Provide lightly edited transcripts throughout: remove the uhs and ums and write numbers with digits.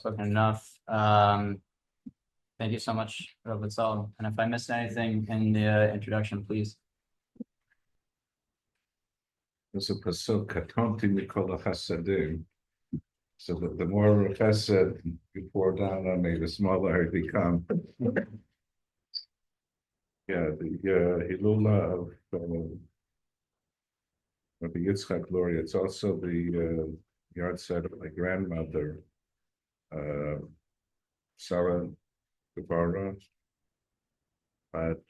spoken enough. Thank you so much, Rav Bezalel. And if I missed anything in the introduction, please. There's a pasuk, katonti mikol hasadim. So that the more chesed you pour down on me, the smaller I become. Yeah, the Hilula of the Yitzchak Gloria. It's also the yard set of my grandmother, Sarah Guevara, but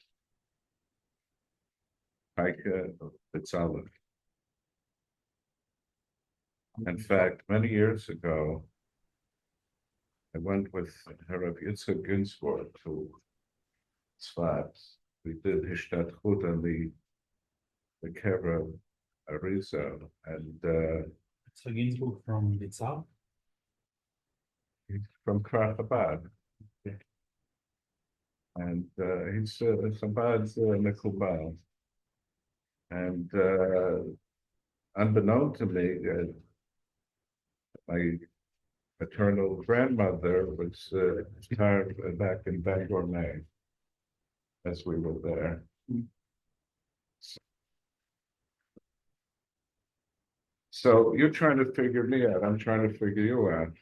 Kaika Bezalel. In fact, many years ago, I went with Rav Yitzchak Ginsburg to Tzvat. We did Hishtadchut on the Kera Ariza, and So Ginsburg from Bitzal? from Chabad. And he's Chabad Mekubal. And unbeknown to me, my maternal grandmother was retired back in Bangor, Maine, as we were there. So you're trying to figure me out. I'm trying to figure you out.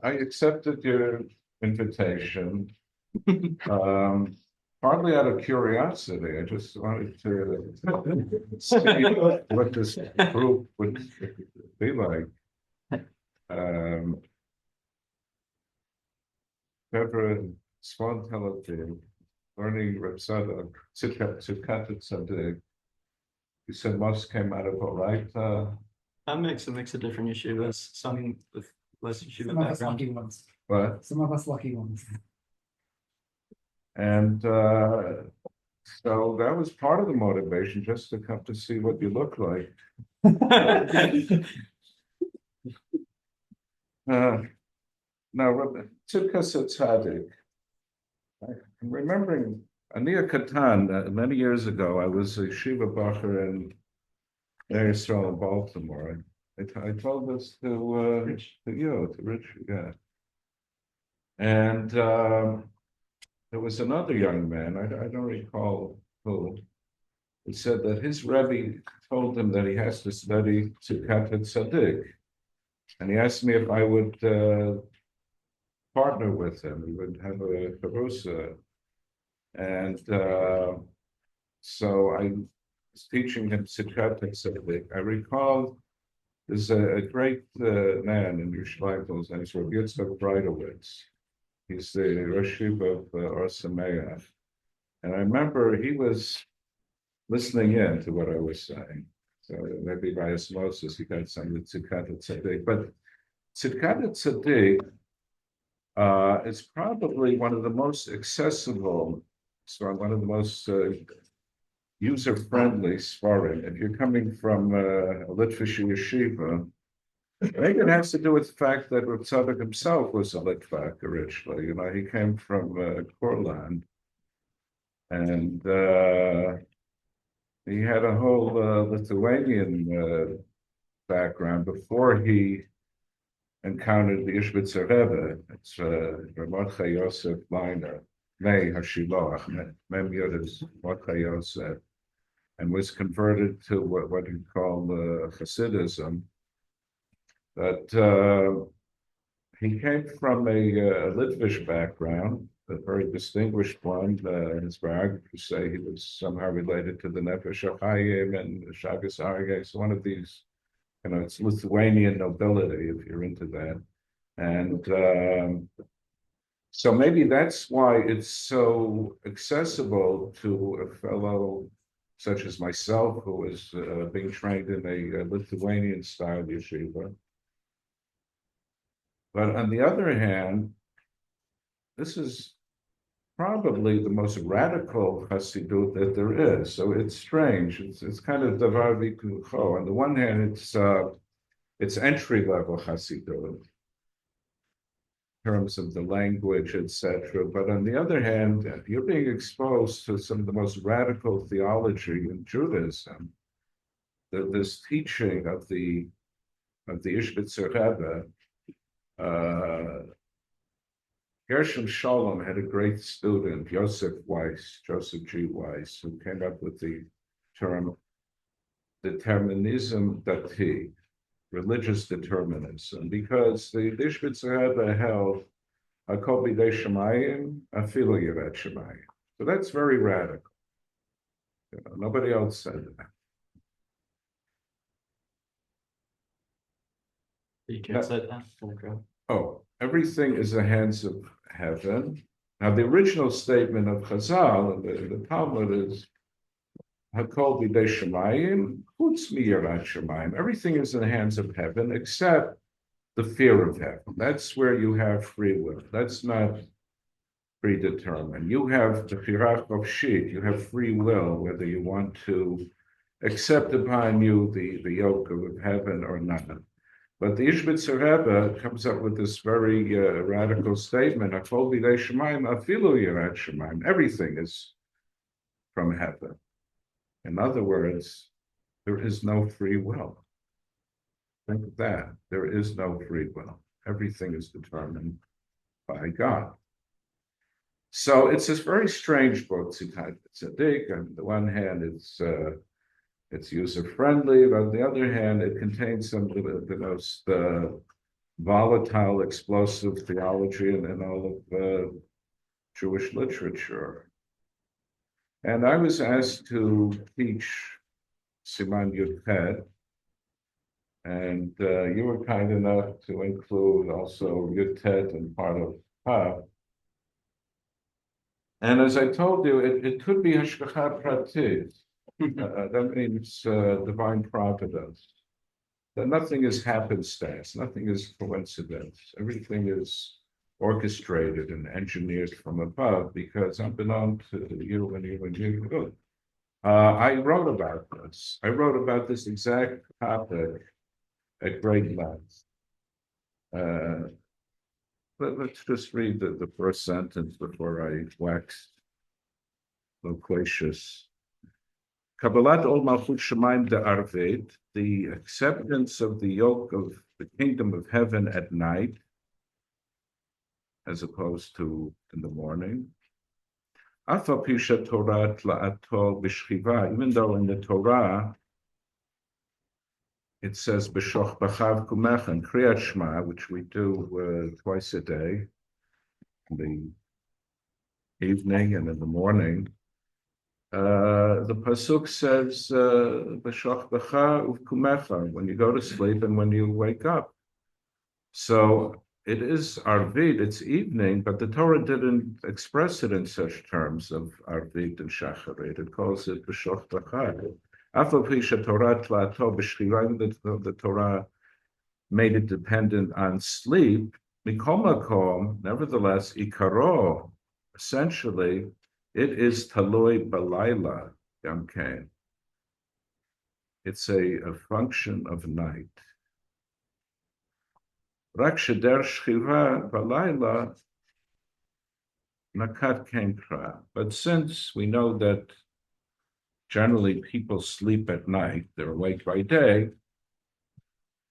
I accepted your invitation, partly out of curiosity. I just wanted to see what this group would be like. February, spontaneity, learning Rav Tzadok, Tzidkat ha-Tsaddik. You said most came out of Oraita. A mix of different yeshivas, some with less yeshiva Some of us background. lucky ones. But Some of us lucky ones. and so that was part of the motivation, just to come to see what you look like. Now, Tzidkat ha-Tsaddik. I'm remembering Ania Katan, many years ago. I was a Shiva Bacher in Israel in Baltimore. I told this to you, to Rich, yeah. And there was another young man, I don't recall who said that his Rebbe told him that he has to study Tzidkat ha-Tsaddik. And he asked me if I would partner with him. We would have a Charusa. And so I was teaching him Tzidkat ha-Tsaddik. I recall there's a great man in Yerushalayim, his name is Rav Yitzchak Breitowitz. He's the Rosh Yeshiva of Or Sameach. And I remember he was listening in to what I was saying. So maybe by osmosis, he got some of the Tzidkat ha-Tsaddik. But Tzidkat ha-Tsaddik is probably one of the most accessible, so one of the most user-friendly Sfarim. If you're coming from a Litvish yeshiva, maybe it has to do with the fact that Rav Tzadok himself was a Litvak originally. You know, he came from Courland, and he had a whole Lithuanian background before he encountered the Ishbitzer Rebbe. It's Mordechai Yosef Leiner, Mei Hashiloach, Mem Yod is Mordechai Yosef, and was converted to what you call Hasidism. But he came from a Litvish background, a very distinguished one. His biographers say he was somehow related to the Nefesh HaChaim and Shagas Aryeh. So one of these, you know, it's Lithuanian nobility, if you're into that. And so maybe that's why it's so accessible to a fellow such as myself, who is being trained in a Lithuanian style yeshiva. But on the other hand, this is probably the most radical Hasidut that there is. So it's strange. It's kind of davar v'kucho. On the one hand, it's entry level Hasidut in terms of the language, etc. But on the other hand, you're being exposed to some of the most radical theology in Judaism. this teaching of the Ishbitzer Rebbe, Gershom Shalom had a great student, Joseph G. Weiss, who came up with the term determinism dati, religious determinism, because the Ishbitzer Rebbe held Hakol b'dei Shemayim, afilu yirat Shemayim. So that's very radical. Nobody else said that. You can say that. Okay. Oh, everything is the hands of heaven. Now, the original statement of Hazal in the Talmud is Hakol b'dei Shemayim, chutz miyirat Shemayim. Everything is in the hands of heaven except the fear of heaven. That's where you have free will. That's not predetermined. You have the firach of shit. You have free will, whether you want to accept upon you the yoke of heaven or not. But the Ishbitzer Rebbe comes up with this very radical statement: "Hakol b'dei Shemayim, afilu yirat Shemayim." Everything is from heaven. In other words, there is no free will. Think of that. There is no free will. Everything is determined by God. So it's this very strange book, Tzidkat, haTzadik. On the one hand, it's user-friendly, but on the other hand, it contains some of the most volatile, explosive theology in all of Jewish literature. And I was asked to teach Siman Yud Chet, and you were kind enough to include also Yud Tet and part of chap. And as I told you, it could be hashgacha pratit. That means divine providence. That nothing is happenstance, nothing is coincidence. Everything is orchestrated and engineered from above, because unbeknown to you and you and you. I wrote about this. I wrote about this exact topic at great length. Let's just read the first sentence before I wax loquacious. Kabbalat ol malchut shemayim de'arved, the acceptance of the yoke of the kingdom of heaven at night, as opposed to in the morning. Afa pisha Torah tla'ato b'shchiva, even though in the Torah it says b'shoch b'chav kumech and kriyat Shema, which we do twice a day, in the evening and in the morning. The pasuk says b'shoch b'cha uvkumecha, when you go to sleep and when you wake up. So it is arvid, it's evening, but the Torah didn't express it in such terms of arvid and shacharit. It calls it b'shoch b'cha. The Torah made it dependent on sleep. Nevertheless, ikaro, essentially, it is taloi balayla gamkein. It's a function of night. Rak sheder shchiva balayla nakat kenkra. But since we know that generally people sleep at night, they're awake by day,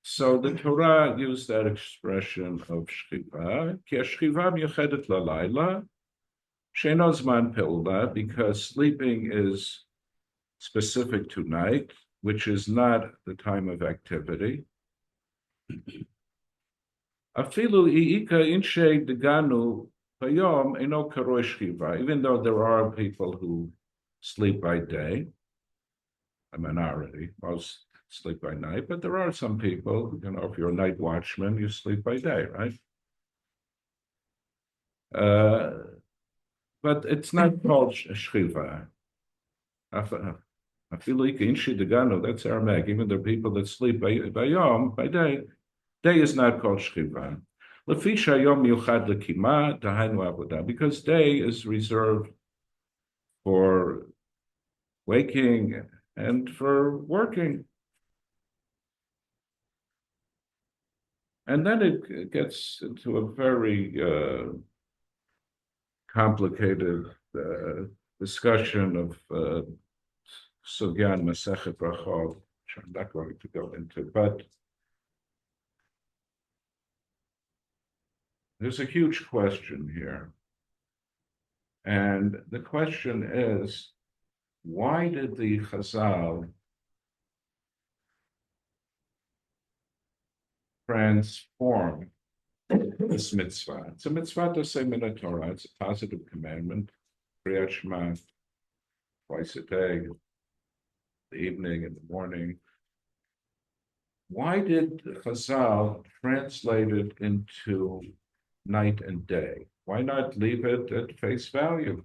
so the Torah used that expression of shchiva, ki shchiva miyuchedet lalayla, she'eno zman pe'ula, because sleeping is specific to night, which is not the time of activity. Afilu i'ika inshe deganu hayom eno karoi shchiva, even though there are people who sleep by day, a minority, most sleep by night, but there are some people, if you're a night watchman, you sleep by day, right? But it's not called shchiva. That's Aramaic. Even the people that sleep by day, day is not called shchiva. Because day is reserved for waking and for working. And then it gets into a very complicated discussion of Sugyan Masechet Brachot, which I'm not going to go into, but there's a huge question here. And the question is, why did the Hazal transform this mitzvah? It's a mitzvah to say min Torah. It's a positive commandment. Kriyat Shema twice a day, the evening and the morning. Why did Hazal translate it into night and day? Why not leave it at face value?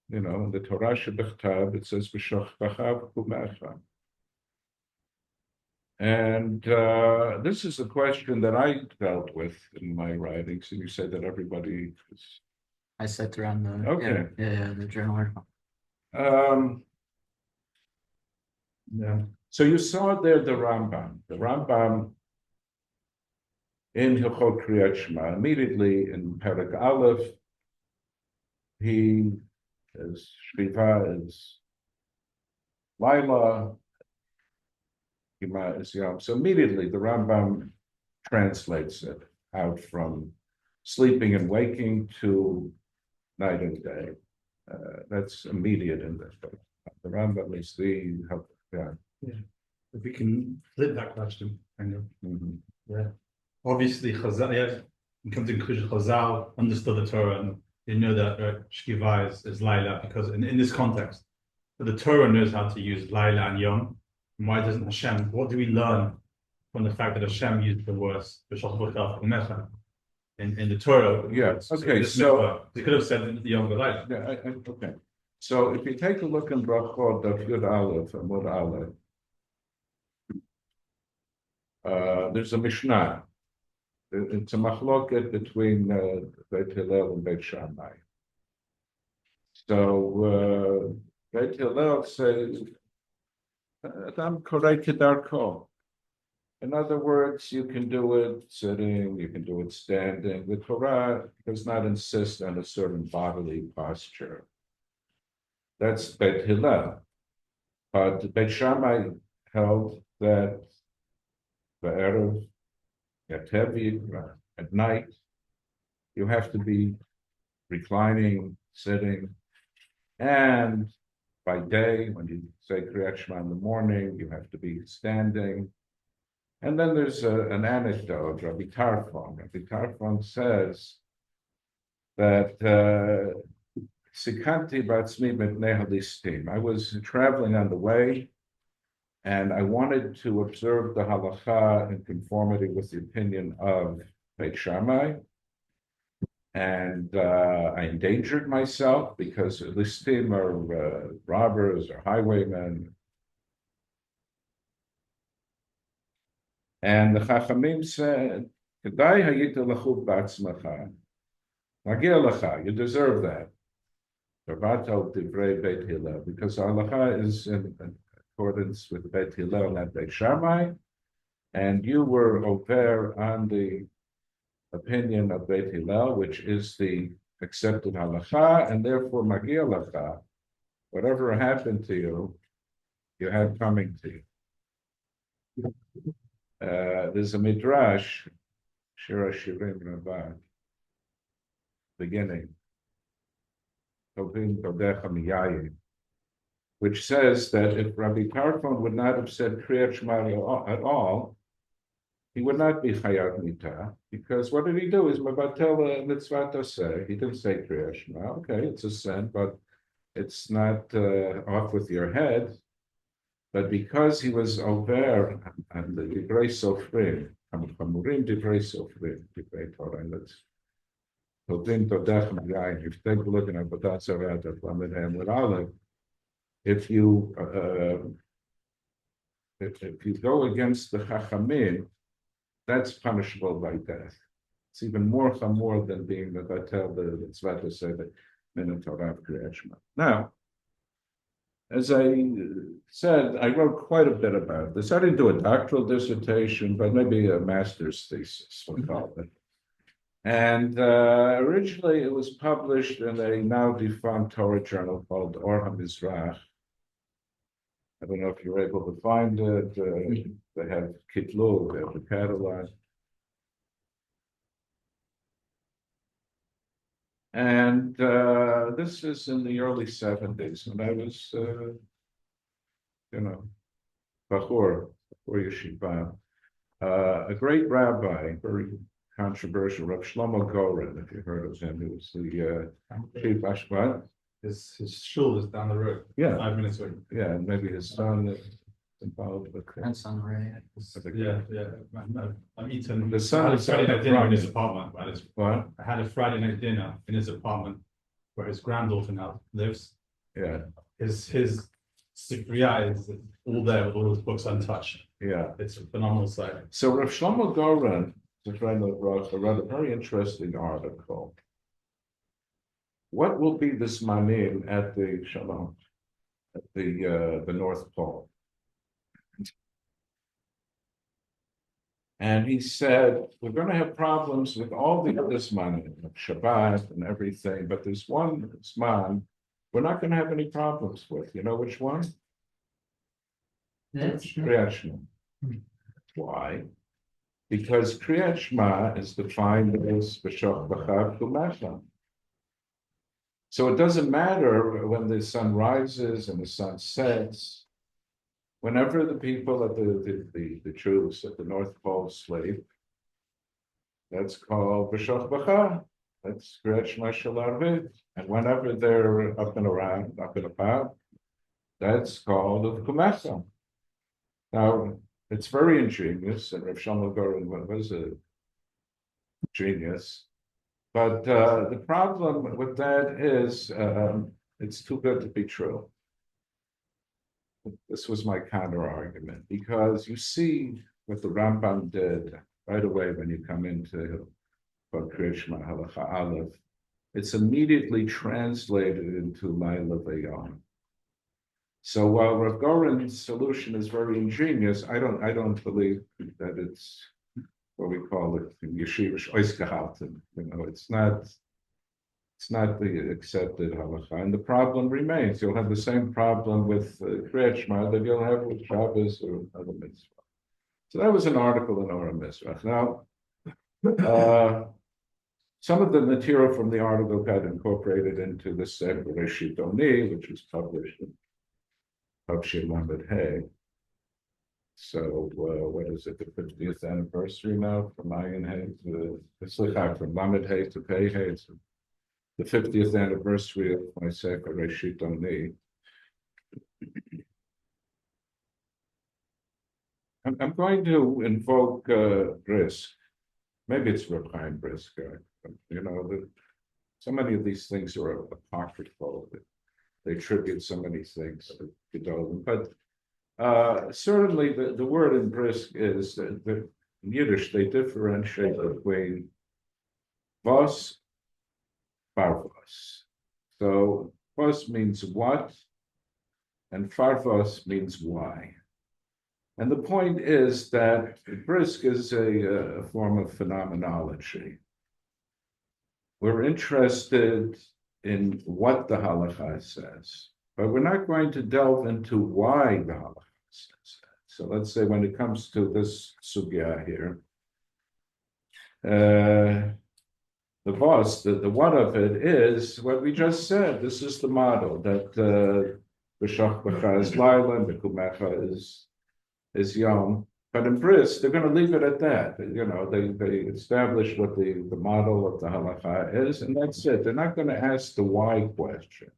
You know, in the Torah Shebechtav, it says B'shochvachav kumecha. And this is a question that I dealt with in my writings, and you said that everybody is. I sat around the Okay. the journal article. Yeah. So you saw there the Rambam. The Rambam in Hilchot Kriyat Shema, immediately in Perek Aleph, he is Shriva is Laila, Shema is Yom. So immediately the Rambam translates it out from sleeping and waking to night and day. That's immediate in this. The Rambam is the yeah. If we can flip that question, kind of. Mhm. Yeah. Obviously, Chazal, yeah, it comes to the conclusion, Chazal understood the Torah, and they know that Shkiva is Laila, because in this context, but the Torah knows how to use Laila and Yom. And why doesn't Hashem? What do we learn from the fact that Hashem used the words in the Torah? Yeah, okay, this so- mitzvah? They could have said Yom Laila. Yeah, okay. So if you take a look in Brachot of Yud Aleph, Amud Aleph, there's a Mishnah. It's a machloket between Beit Hillel and Beit Shammai. So Beit Hillel says, "Adam korei kedarko." In other words, you can do it sitting, you can do it standing. The Torah does not insist on a certain bodily posture. That's Beit Hillel. But Beit Shammai held that Be'erev, at night, you have to be reclining, sitting, and by day, when you say Kriyat Shema in the morning, you have to be standing. And then there's an anecdote. Rabbi Tarfon says that Sikanti batzmi mipnei halistim. I was traveling on the way, and I wanted to observe the halacha in conformity with the opinion of Beit Shammai. And I endangered myself because listim are robbers or highwaymen. And the Chachamim said, "Kedai hayita lachub ba'atzmacha. Magia lacha, you deserve that." Because halacha is in accordance with Beit Hillel and Beit Shammai, and you were over on the opinion of Beit Hillel, which is the accepted halacha, and therefore magia lacha, whatever happened to you, you had coming to you. There's a midrash, Shira Shirim Rabbah, beginning, which says that if Rabbi Tarfon would not have said Kriyat Shema at all, he would not be Chayat Mita, because what did he do? Is Mabatel Mitzvah Toseh. He didn't say Kriyat Shema. Okay, it's a sin, but it's not off with your head. But because he was over and the Divrei Sofrim, Chamurim Divrei Sofrim, Divrei Torah, that's Todim Todech Magayim. If you take a look at Avodat Zarah, Lamed Ham with Aleph, if you go against the Chachamim, that's punishable by death. It's even more chamor than being the Batel, the Tzvat to say that Min Torah Kriyat Shema. Now, as I said, I wrote quite a bit about this. I didn't do a doctoral dissertation, but maybe a master's thesis, we'll call it. And originally it was published in a now defunct Torah journal called Or HaMizrach. I don't know if you're able to find it. They have Kitlu, they have the catalog. And this is in the early 70s, when I was, Bachur Yeshiva. A great rabbi, very controversial, Rav Shlomo Goren, if you heard of him, he was the chief Ashbat. His shul is down the road. Yeah. 5 minutes away. Yeah, and maybe his son is involved with that. Grandson, right? I'm eating. The son I had a is Friday night dinner in Friday. his apartment. What? I had a Friday night dinner in his apartment where his granddaughter now lives. Yeah, His Sifriya is all there with all his books untouched. yeah. It's a phenomenal site. So Rav Shlomo Goren, the friend of Rav, wrote a very interesting article. What will be this manim at the Shalom, at the North Pole? And he said, we're going to have problems with all the other zmanim, like Shabbat and everything, but there's one zman we're not going to have any problems with. You know which one? Kriyat Shema. Why? Because Kriyat Shema is defined as B'shoch B'chav Kumasha. So it doesn't matter when the sun rises and the sun sets. Whenever the people at the Jews at the North Pole sleep, that's called B'shoch B'chav. That's Kriyat Shema Shel Arvit. And whenever they're up and around, up and about, that's called the Kumasha. Now, it's very ingenious, and Rav Shlomo Goren was a genius. But the problem with that is it's too good to be true. This was my counter argument, because you see what the Rambam did right away when you come into Kriyat Shema Halacha Aleph. It's immediately translated into Laila Vayom. So while Rav Goren's solution is very ingenious, I don't believe that it's what we call it in yeshivish oisgehalten. It's not the accepted halacha, and the problem remains. You'll have the same problem with Kriyat Shema that you'll have with Shabbos or other mitzvah. So that was an article in Orah Mizrach. Now, some of the material from the article got incorporated into the Sefer Reshit Oni, which was published in Tavshir Lamed Hey. So what is it, the 50th anniversary now from Ayin Hey from Lamed Hey to Pei Hey. It's the 50th anniversary of my Sefer Reshit Oni. I'm going to invoke Brisk. Maybe it's Reb Chaim Brisk. So many of these things are apocryphal. They attribute so many things to Gedolim. But certainly the word in Brisk is, in Yiddish, they differentiate between Vos, Farvos. So Vos means what, and Farvos means why. And the point is that Brisk is a form of phenomenology. We're interested in what the halakha says, but we're not going to delve into why the halakha says that. So let's say when it comes to this sugya here, the boss, the one of it is what we just said. This is the model that B'shach B'cha is Laila and B'kumecha is Yom. But in Bris, they're going to leave it at that. They establish what the model of the halacha is, and that's it. They're not going to ask the why question.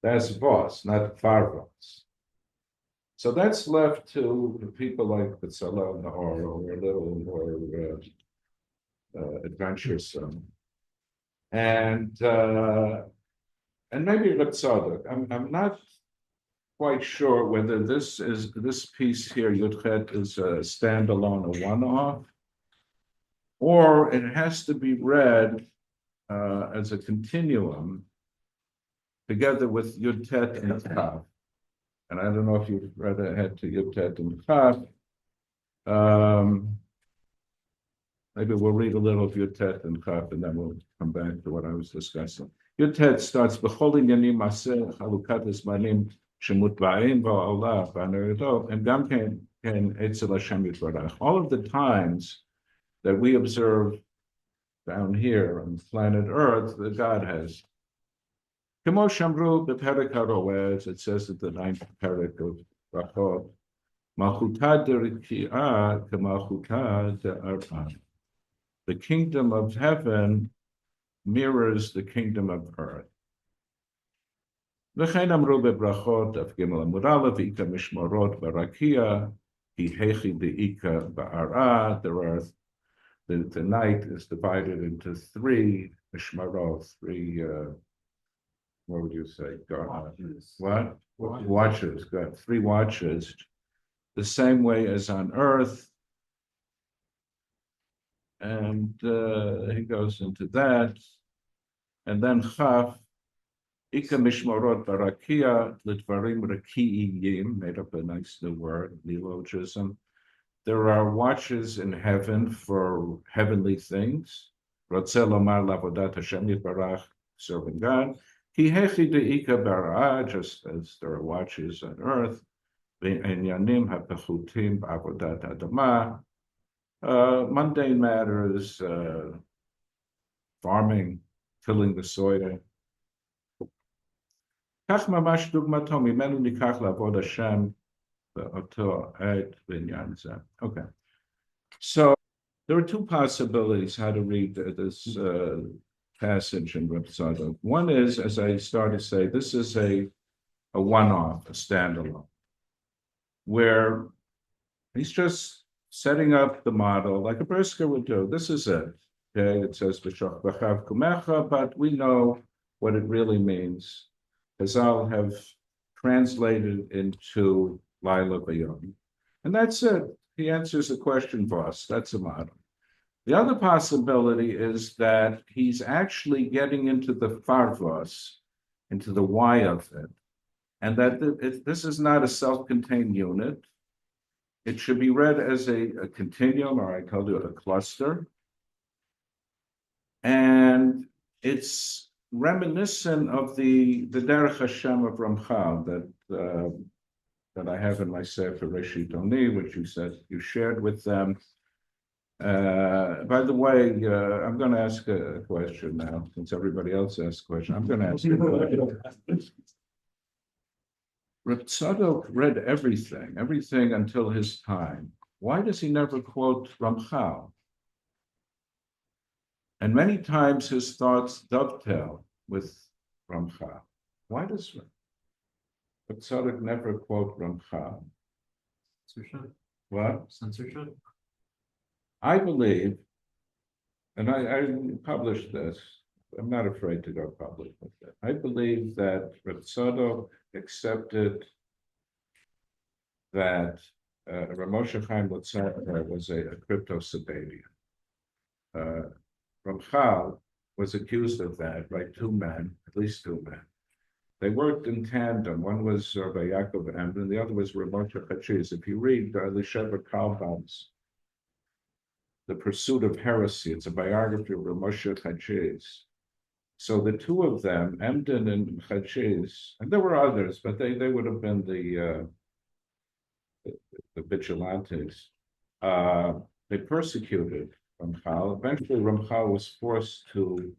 That's Vos, not Farvos. So that's left to people like Bezalel Naor, who are a little more adventuresome. And maybe Rav Tzadok. I'm not quite sure whether this piece here, Yudchet, is a standalone, a one-off, or it has to be read as a continuum together with Yudtet and chap. And I don't know if you've read ahead to Yudtet and chap. Maybe we'll read a little of Yudtet and chap, and then we'll come back to what I was discussing. Yudtet starts, B'chol inyanim aseh chalukat zmanim שמוטבעים בעולה, בהנהגתו, הם גם כן אצל השם יתברך. All of the times that we observe down here on planet Earth, that God has. כמו שאמרו בפרק הרועץ, it says at the 9th perek of Brachot, מלכותה דרקיעה כמלכותה דארעא. The kingdom of heaven mirrors the kingdom of earth. וכן אמרו בברכות, דף ג' עמוד א', ואיכא משמרות ברקיע, כי היכי דאיכא בארעא. The night is divided into 3 mishmarot, 3, what would you say? Watches. What? Watches, good. 3 watches, the same way as on earth. And he goes into that. And then chaf, Ika mishmarot barakia litvarim rakiiyim, made up a nice new word, neologism. There are watches in heaven for heavenly things. Ratzeh lomar lavodat Hashem yitbarach, serving God. Ki hechi deika bara'ah, just as there are watches on earth. Ve'enyanim hapechutim ba'avodat adamah. Mundane matters, farming, tilling the soil. כך ממש דוגמתו, ממנו ניקח לעבוד השם באותו עת בעניין זה. Okay. So there are 2 possibilities how to read this passage in Rav Tzadok. One is, as I started to say, this is a one-off, a standalone, where he's just setting up the model like a brisker would do. This is it. Okay, it says B'shach b'chav kumecha, but we know what it really means. Hazal have translated into Laila Bayom. And that's it. He answers the question for us. That's a model. The other possibility is that he's actually getting into the Farvos, into the why of it, and that this is not a self-contained unit. It should be read as a continuum, or I call it a cluster. And it's reminiscent of the Derech Hashem of Ramhal that I have in my Sefer Reshit Oni, which you said you shared with them. By the way, I'm going to ask a question now, since everybody else asked a question. I'm going to ask a question. Rav Tzadok read everything until his time. Why does he never quote Ramchal? And many times his thoughts dovetail with Ramchal. Why does Rav Tzadok never quote Ramchal? Censorship? What? Censorship? I believe, and I published this, I'm not afraid to go public with it. I believe that Rav Tzadok accepted that Rav Moshe Chaim Lutzar was a crypto-Sabbatean. Ramchal was accused of that by 2 men, at least 2 men. They worked in tandem. One was Rabbi Yaakov Emden, and the other was Rav Moshe Chachiz. If you read Lisheva Kalban's The Pursuit of Heresy, it's a biography of Rav Moshe Chachiz. So the 2 of them, Emden and Chachiz, and there were others, but they would have been the vigilantes. They persecuted Ramchal. Eventually, Ramchal was forced to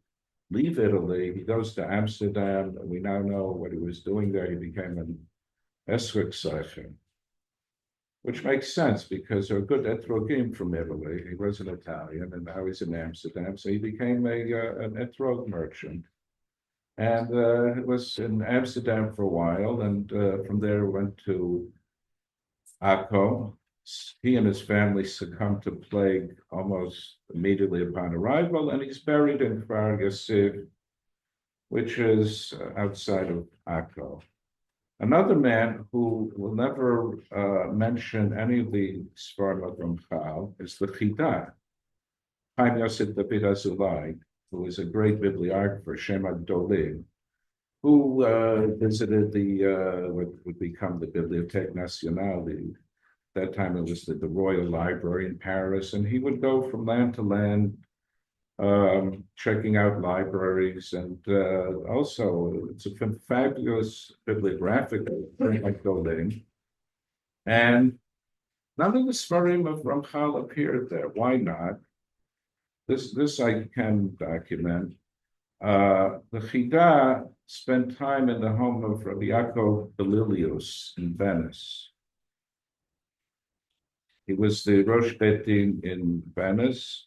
leave Italy. He goes to Amsterdam. We now know what he was doing there. He became an Izhbitser, which makes sense because they're good etrogim from Italy. He was an Italian, and now he's in Amsterdam. So he became an etrog merchant, and was in Amsterdam for a while, and from there went to Akko. He and his family succumbed to plague almost immediately upon arrival, and he's buried in Kfar Yasiv, which is outside of Akko. Another man who will never mention any of the Sfarim of Ramchal is the Chida, Chaim Yosef David Azulai, who is a great bibliographer, Shema Dolim, who visited what would become the Bibliothèque Nationale. That time it was the Royal Library in Paris, and he would go from land to land checking out libraries, and also it's a fabulous bibliographical building. And none of the Svarim of Ramchal appeared there. Why not? This I can document. The Chida spent time in the home of Rabbi Yaakov Belilius in Venice. He was the Rosh Beit Din in Venice,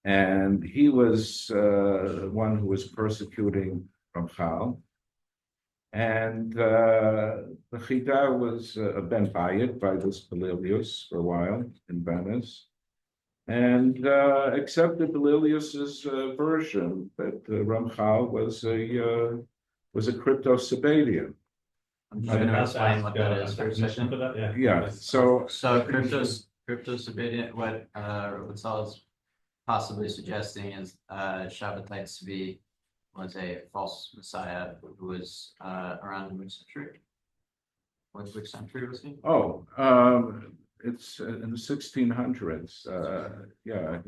and he was one who was persecuting Ramchal. And the Chida was ben bayit by this Belilius for a while in Venice, and accepted Belilius's version that Ramchal was a crypto-Sabbatean. I'm trying to explain what that is for a second. For that, yeah. Yeah, so Crypto-Sabbatean, what Rav Bezalel is possibly suggesting is Shabbatai Tzvi was a false messiah who was around which century? Which century was he? Oh, it's in the 1600s. Yeah,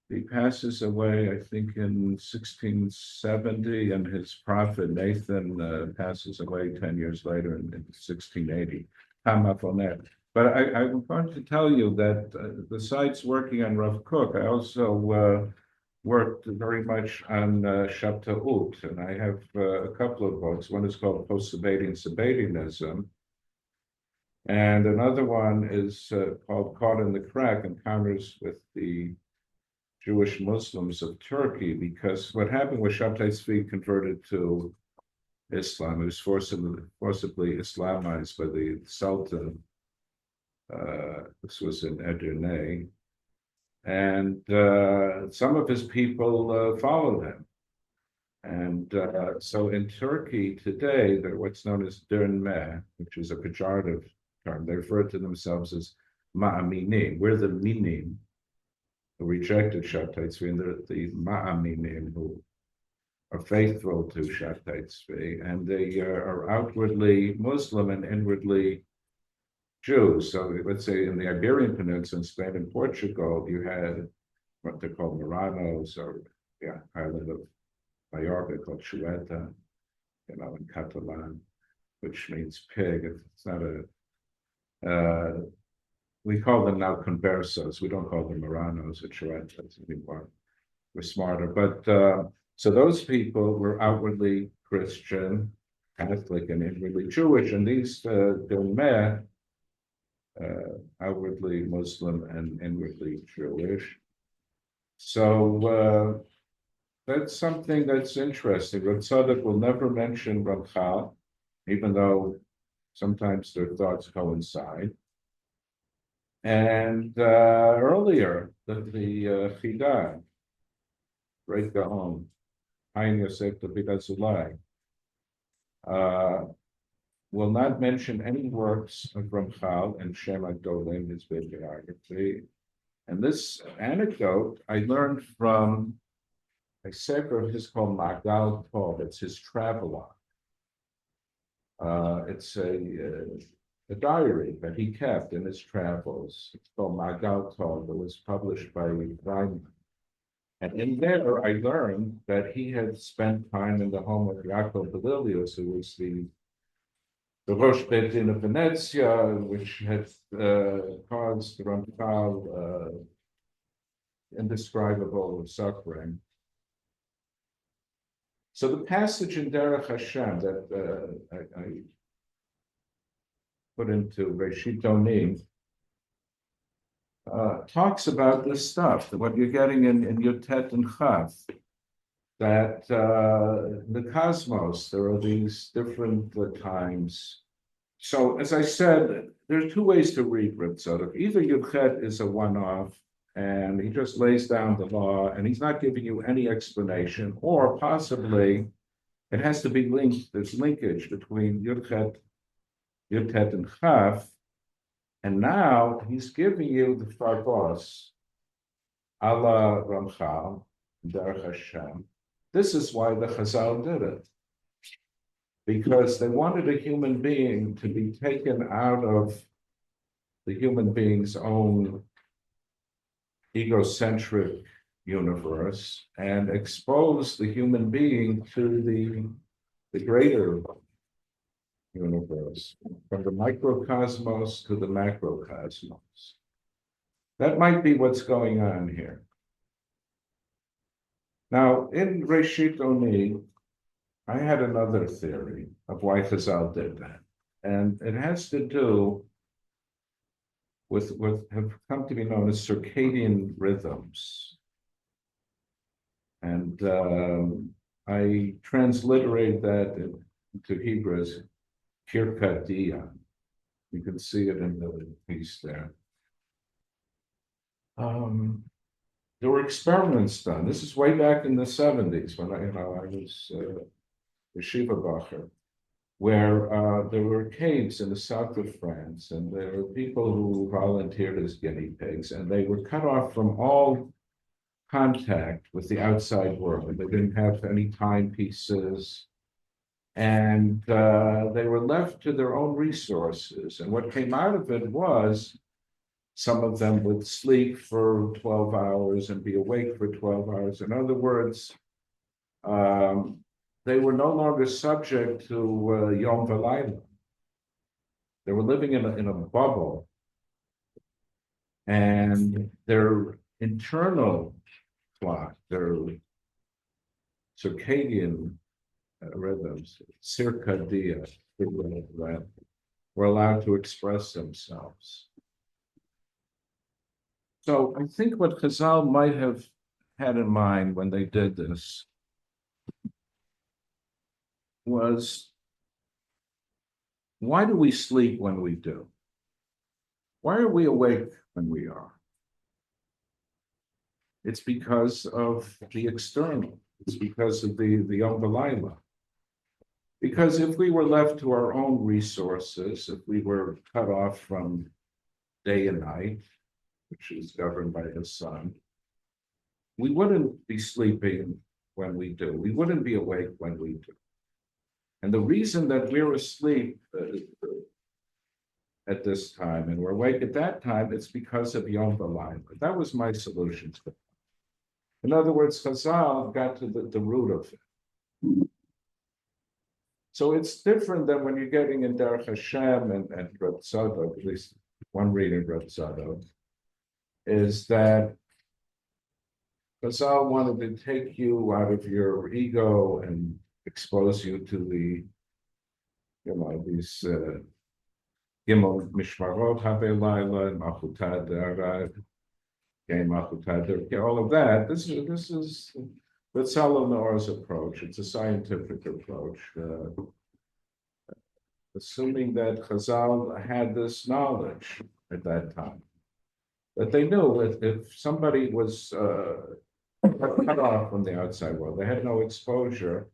he passes away, I think, in 1670, and his prophet Nathan passes away 10 years later in 1680. Come up on that. But I'm going to tell you that besides working on Rav Kook, I also worked very much on Shabtaut, and I have a couple of books. One is called Post-Sabbatian Sabbatianism, and another one is called Caught in the Crack, Encounters with the Jewish Muslims of Turkey, because what happened was Shabtai Tzvi converted to Islam. He was forcibly Islamized by the Sultan. This was in Edirne. And some of his people followed him. And so in Turkey today, they're what's known as Dernmeh, which is a pejorative term. They refer to themselves as Ma'aminim. We're the Minim who rejected Shabtai Tzvi, and the Ma'aminim who are faithful to Shabtai Tzvi, and they are outwardly Muslim and inwardly Jews. So let's say in the Iberian Peninsula, in Spain and Portugal, you had what they're called Moranos, or island of Mallorca called Chueta, in Catalan, which means pig. It's not a we call them now conversos. We don't call them Moranos or Chuetas anymore. We're smarter. But so those people were outwardly Christian, Catholic, and inwardly Jewish, and these Dulmeh, outwardly Muslim and inwardly Jewish. So that's something that's interesting. Rav Tzadok will never mention Ramchal, even though sometimes their thoughts coincide. And earlier, the Chida, Great Gaon, Ein Yosef David Azulai, will not mention any works of Ramchal and Shema Dolim, his bibliography. And this anecdote I learned from a sefer of his called Magal Tov. It's his travelogue. It's a diary that he kept in his travels. It's called Magal Tov. It was published by Reimann. And in there, I learned that he had spent time in the home of Yaakov Belilius, who was the Rosh Beit Din of Venezia, which had caused Ramchal indescribable suffering. So the passage in Derech Hashem that I put into Reshit Onim talks about this stuff, what you're getting in Yotet and Chav, that the cosmos, there are these different times. So as I said, there are two ways to read Rav Tzadok. Either Yudchet is a one-off, and he just lays down the law, and he's not giving you any explanation, or possibly it has to be linked, there's linkage between Yudchet and Chav, and now he's giving you the Farvos, Allah Ramchal, Derech Hashem. This is why the Hazal did it. Because they wanted a human being to be taken out of the human being's own egocentric universe and expose the human being to the greater universe, from the microcosmos to the macrocosmos. That might be what's going on here. Now, in Reshit Oni, I had another theory of why Hazal did that. And it has to do with what have come to be known as circadian rhythms. And I transliterate that into Hebrew as Circadian. You can see it in the piece there. There were experiments done. This is way back in the 70s when I was a Yeshiva Bacher, where there were caves in the south of France, and there were people who volunteered as guinea pigs, and they were cut off from all contact with the outside world. They didn't have any timepieces, and they were left to their own resources. And what came out of it was some of them would sleep for 12 hours and be awake for 12 hours. In other words, they were no longer subject to Yom V'Layla. They were living in a bubble, and their internal clock, their circadian rhythms, Circadian, were allowed to express themselves. So I think what Hazal might have had in mind when they did this was, why do we sleep when we do? Why are we awake when we are? It's because of the external. It's because of the Yom V'Layla. Because if we were left to our own resources, if we were cut off from day and night, which is governed by the sun, we wouldn't be sleeping when we do. We wouldn't be awake when we do. And the reason that we're asleep at this time and we're awake at that time, it's because of Yom V'Layla. That was my solution to it. In other words, Hazal got to the root of it. So it's different than when you're getting in Derech Hashem and Rav Tzadok, at least one reading Rav Tzadok, is that Hazal wanted to take you out of your ego and expose you to the, these Gimel Mishmarot Havelayla and ha-Tsaddik, all of that. This is Rav Bezalel Naor's approach. It's a scientific approach, assuming that Hazal had this knowledge at that time, that they knew if somebody was cut off from the outside world, they had no exposure,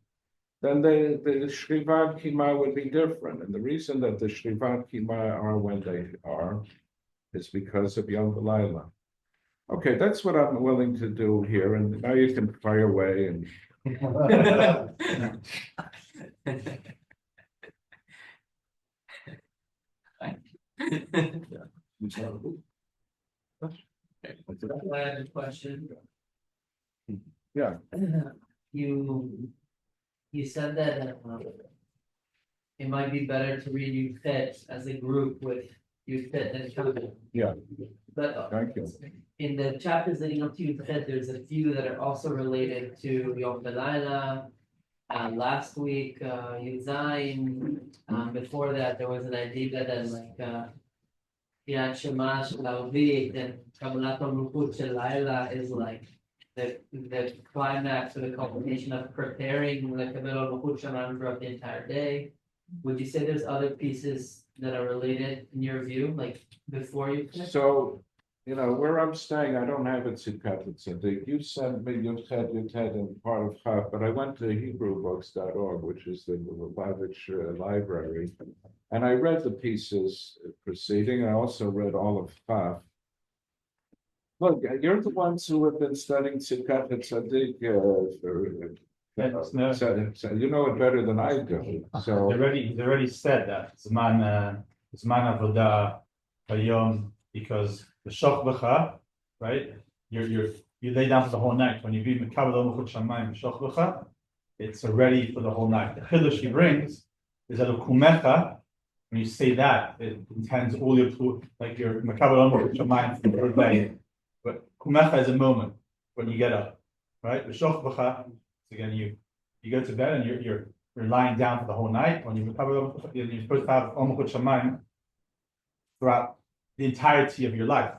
then the Shrivat Kima would be different. And the reason that the Shrivat Kima are when they are is because of Yom V'Layla. Okay, that's what I'm willing to do here, and now you can fire away and. I have a question. Yeah. You said that it might be better to read Yud as a group with Yud than chapter. Yeah. But Thank you. in the chapters leading up to Yud there's a few that are also related to Yom V'Layla. Last week, Yud Zayin. Before that, there was an idea that Shema Tel Aviv and Kabbalat Malchut Shel Laila is like the climax or the culmination of preparing the Kabbalat Malchut Shel Laila throughout the entire day. Would you say there's other pieces that are related in your view, like before you? So, where I'm staying, I don't have it Tzidkat and Tzaddik. You sent me Yud in part of chap, but I went to HebrewBooks.org, which is the Lubavitch library, and I read the pieces preceding. I also read all of chap. Look, you're the ones who have been studying Tzidkat and Tzaddik so you know it better than I do. So they already said that Zman Avodah Hayom, because the Shokbacha, right? You're you lay down for the whole night. When you read Mekabel Omachut Shamayim Shochlecha, it's already for the whole night. The Chiddush he brings is that Kumecha, when you say that, it intends all your like your Mekabel Omachut Shamayim for the day. But Kumecha is a moment when you get up, right? The Shochlecha, again, you go to bed and you're lying down for the whole night. When you're supposed to have Omachut Shamayim throughout the entirety of your life,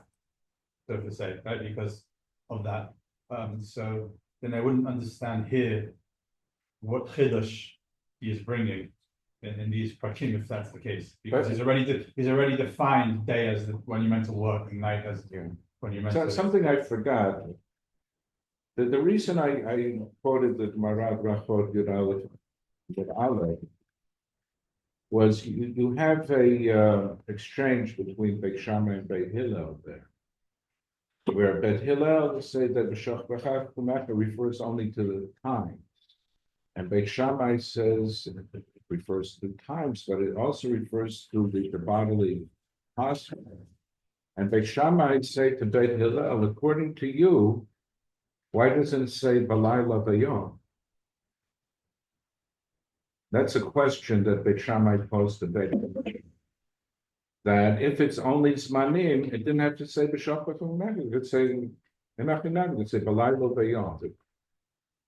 so to say, right? Because of that. So then I wouldn't understand here what Chiddush he is bringing in these prakim, if that's the case. Because he's already defined day as when you're meant to work and night as when you're meant to. Something I forgot. The reason I quoted the Gemara Brachot with Aleph was you have a exchange between Beit Shammai and Beit Hillel there, where Beit Hillel say that the B'shach B'chach Kumecha refers only to the times, and Beit Shammai says it refers to the times, but it also refers to the bodily posture. And Beit Shammai say to Beit Hillel, according to you, why doesn't it say Balayla Vayom? That's a question that Beit Shammai posed to Beit Hillel. That if it's only Zmanim, it didn't have to say B'shach B'chach, it could say Enachinag, it could say Balayla Vayom.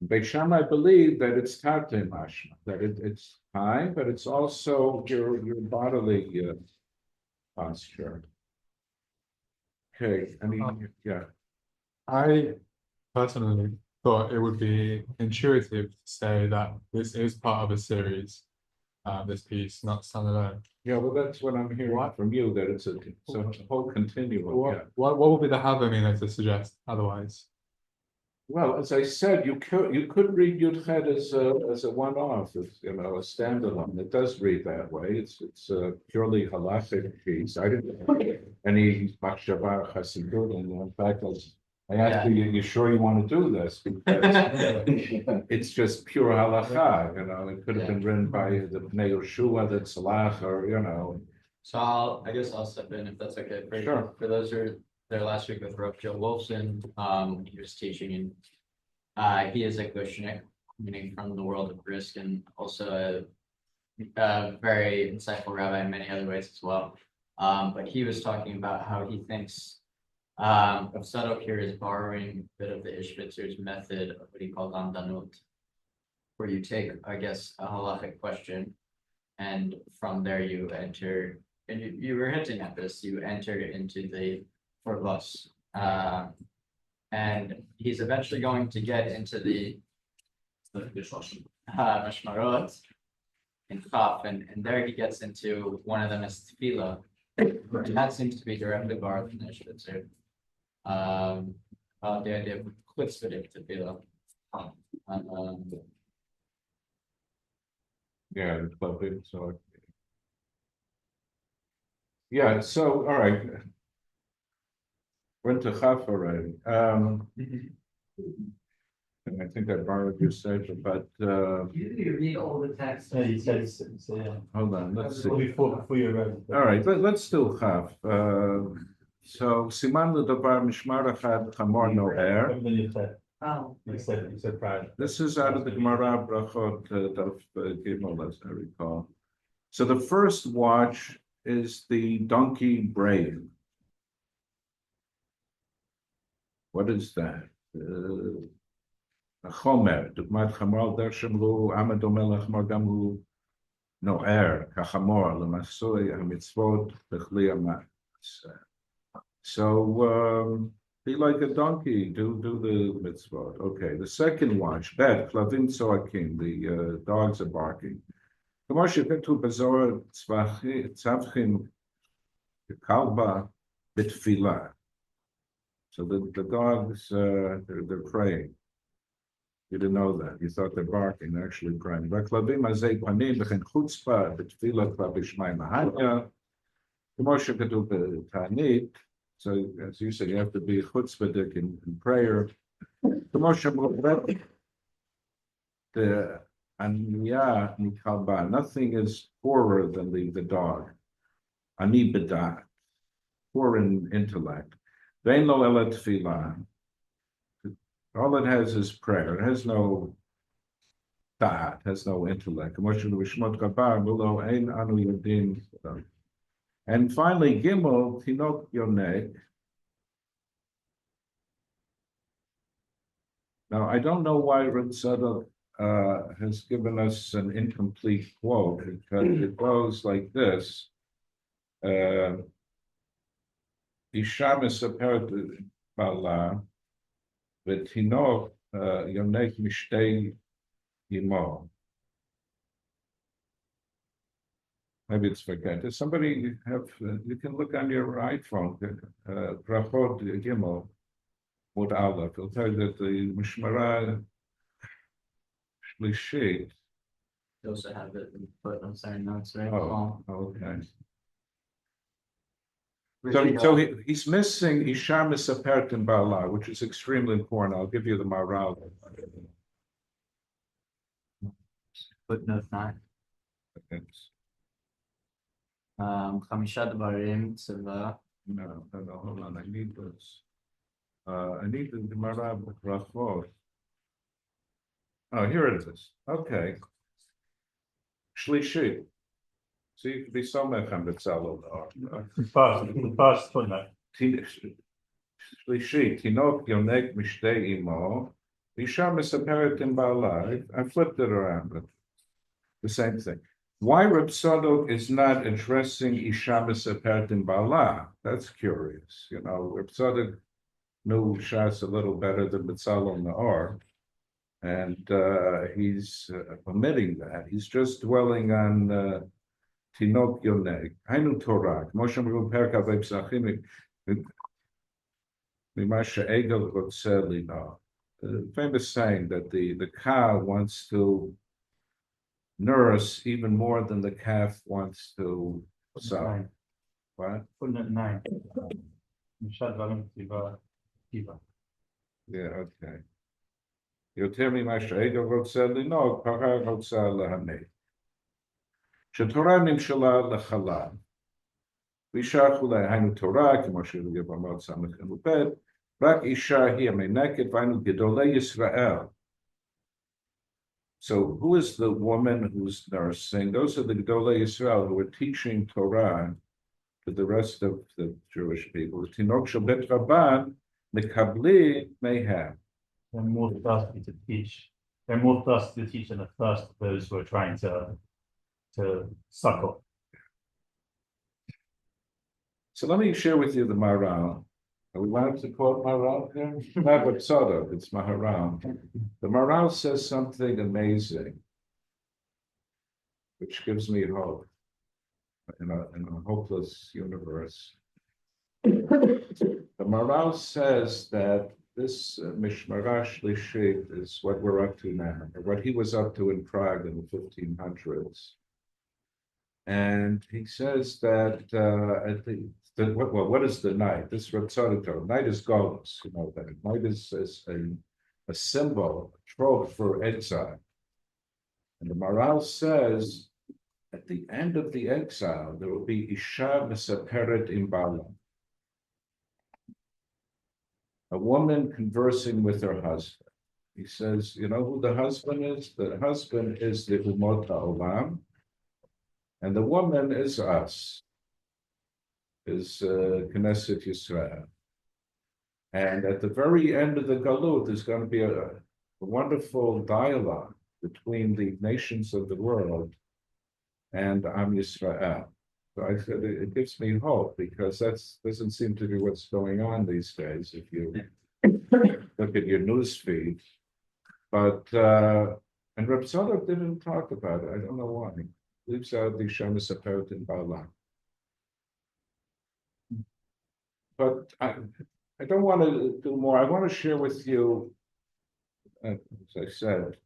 Beit Shammai believed that it's Tate Mashma, that it's time, but it's also your bodily posture. Okay, I mean, yeah. I personally thought it would be intuitive to say that this is part of a series, this piece, not standalone. Yeah, well, that's what I'm hearing from you, that it's a whole continuum. What would be the Havamina to suggest otherwise? Well, as I said, you could read Yud Chet as a one-off, as a standalone. It does read that way. It's a purely halachic piece. I didn't have any machshava Hasidut, and in fact, I asked you sure you want to do this? Because it's just pure halacha. It could have been written by the Bnei Yeshua, the Tzalach, or So I guess I'll step in if that's okay. Sure. For those who are there last week with Rav Joe Wolfson, he was teaching, and he is a Gushnik, meaning from the world of risk, and also a very insightful rabbi in many other ways as well. But he was talking about how he thinks Rav Tzadok here is borrowing a bit of the Ishbitzer's method of what he called Amdanut, where you take, I guess, a halachic question, and from there you enter, and you were hinting at this, you enter into the Farvos. And he's eventually going to get into the Mashmarot in chap, and there he gets into one of them as tefillah, and that seems to be directly borrowed from the Ishbitzer. The idea of chutzpah tefillah. yeah, the clubbing. So yeah, so all right. Went to Chaf already. And I think I borrowed your section, but You read all the text. Yeah, he said so. Yeah. hold on, let's see. Before you're ready. All right, let's do Chaf. So Siman L'Davar Mishmar Echad Chamor No'er. Everything you said. Oh. You said prior. This is out of the Gemara Brachot Daf Gimel, as I recall. So the first watch is the donkey braying. What is that? Chomer, Dugmat Chamor Der Shemru, Amad Omer Lachmor Gamu No'er, Kachamor, L'Masoi HaMitzvot, Bechli Amat. So be like a donkey, do the mitzvot. Okay, the second watch, Bet, Klavim Tzoakim, the dogs are barking. K'moshe Ketu Bezor Tzavchim Kalba Bitfilah. So the dogs, they're praying. You didn't know that. You thought they're barking, they're actually praying. Klavim Azei Panim B'chen Chutzpah Bitfilah Klabishmai Mahanya. K'moshe Ketu Ta'anit. So, as you said, you have to be chutzpahdik in prayer. The aniya nikalba, nothing is poorer than the dog. Ani bedat, poor in intellect. Vein lo ela tefillah. All it has is prayer. It has no thought, has no intellect. And finally, Gimel, Tinok Yonek. Now, I don't know why Rav Tzadok has given us an incomplete quote, because it goes like this. Isha mesaperet bala, v'tinok yonek mishtei imo. Maybe it's forget. Does somebody have, you can look on your iPhone, Brachot Gimel, Mud Aleph. It'll tell you that the Mishmara Shlishit. You also have it in footnotes and notes, right? Oh, okay. Richard, So he's missing Isha Misapert in Bala, which is extremely important. I'll give you the Maral. footnote 9. Chamisha Devarim Tzva. No, hold on. I need this. I need the Gemara Brachot. Oh, here it is. Okay. Shlishi. So you could be somewhere on Bezalel Naor. The first footnote. Shlishi. Tinok yonek mishtei imo. Isha mesaperet in Bala. I flipped it around, but the same thing. Why Rav Tzadok is not addressing Isha mesaperet in Bala? That's curious. You know, Rav Tzadok knew Shas a little better than Bezalel Naor, and he's omitting that. He's just dwelling on Tinok Yoneg. Hainu Torah. Moshe Mevul Perka Vepsachim Mimasha Egel Rotze Lina. The famous saying that the cow wants to nurse even more than the calf wants to suck. What? Footnote 9. Mishad Varim Tiva. Yeah, okay. יותר ממה שהעגל רוצה לנהוג, פרה רוצה להנהיג. כשתורה נמשלה לחלל, ואישה חולה, היינו תורה, כמו שיהיה במות ס"ב, רק אישה היא המנקת, והיינו גדולי ישראל. So who is the woman who's nursing? Those are the Gedolei Yisrael who are teaching Torah to the rest of the Jewish people. The Tinok Shel Bet Rabban, Mekabli Mayhem. They're more thirsty to teach. They're more thirsty to teach than the first of those who are trying to suckle. So let me share with you the Maharal. Are we allowed to quote Maharal here? Not with Tzadok, it's Maharal. The Maharal says something amazing, which gives me hope in a hopeless universe. The Maharal says that this Mishmara Shlishit is what we're up to now, or what he was up to in Prague in the 1500s. And he says that what is the night? This Rav Tzadok, night is Golus, you know that. Night is a symbol, a trope for exile. And the Maharal says, at the end of the exile, there will be Isha Mesaperet in Bala. A woman conversing with her husband. He says, you know who the husband is? The husband is the Umot HaOlam, and the woman is us, is Knesset Yisrael. And at the very end of the Galut, there's going to be a wonderful dialogue between the nations of the world and Am Yisrael. So I said it gives me hope, because that doesn't seem to be what's going on these days if you look at your news feed. But and Rav Tzadok didn't talk about it. I don't know why. He leaves out the Shema Saperet in Bala. But I don't want to do more. I want to share with you, as I said,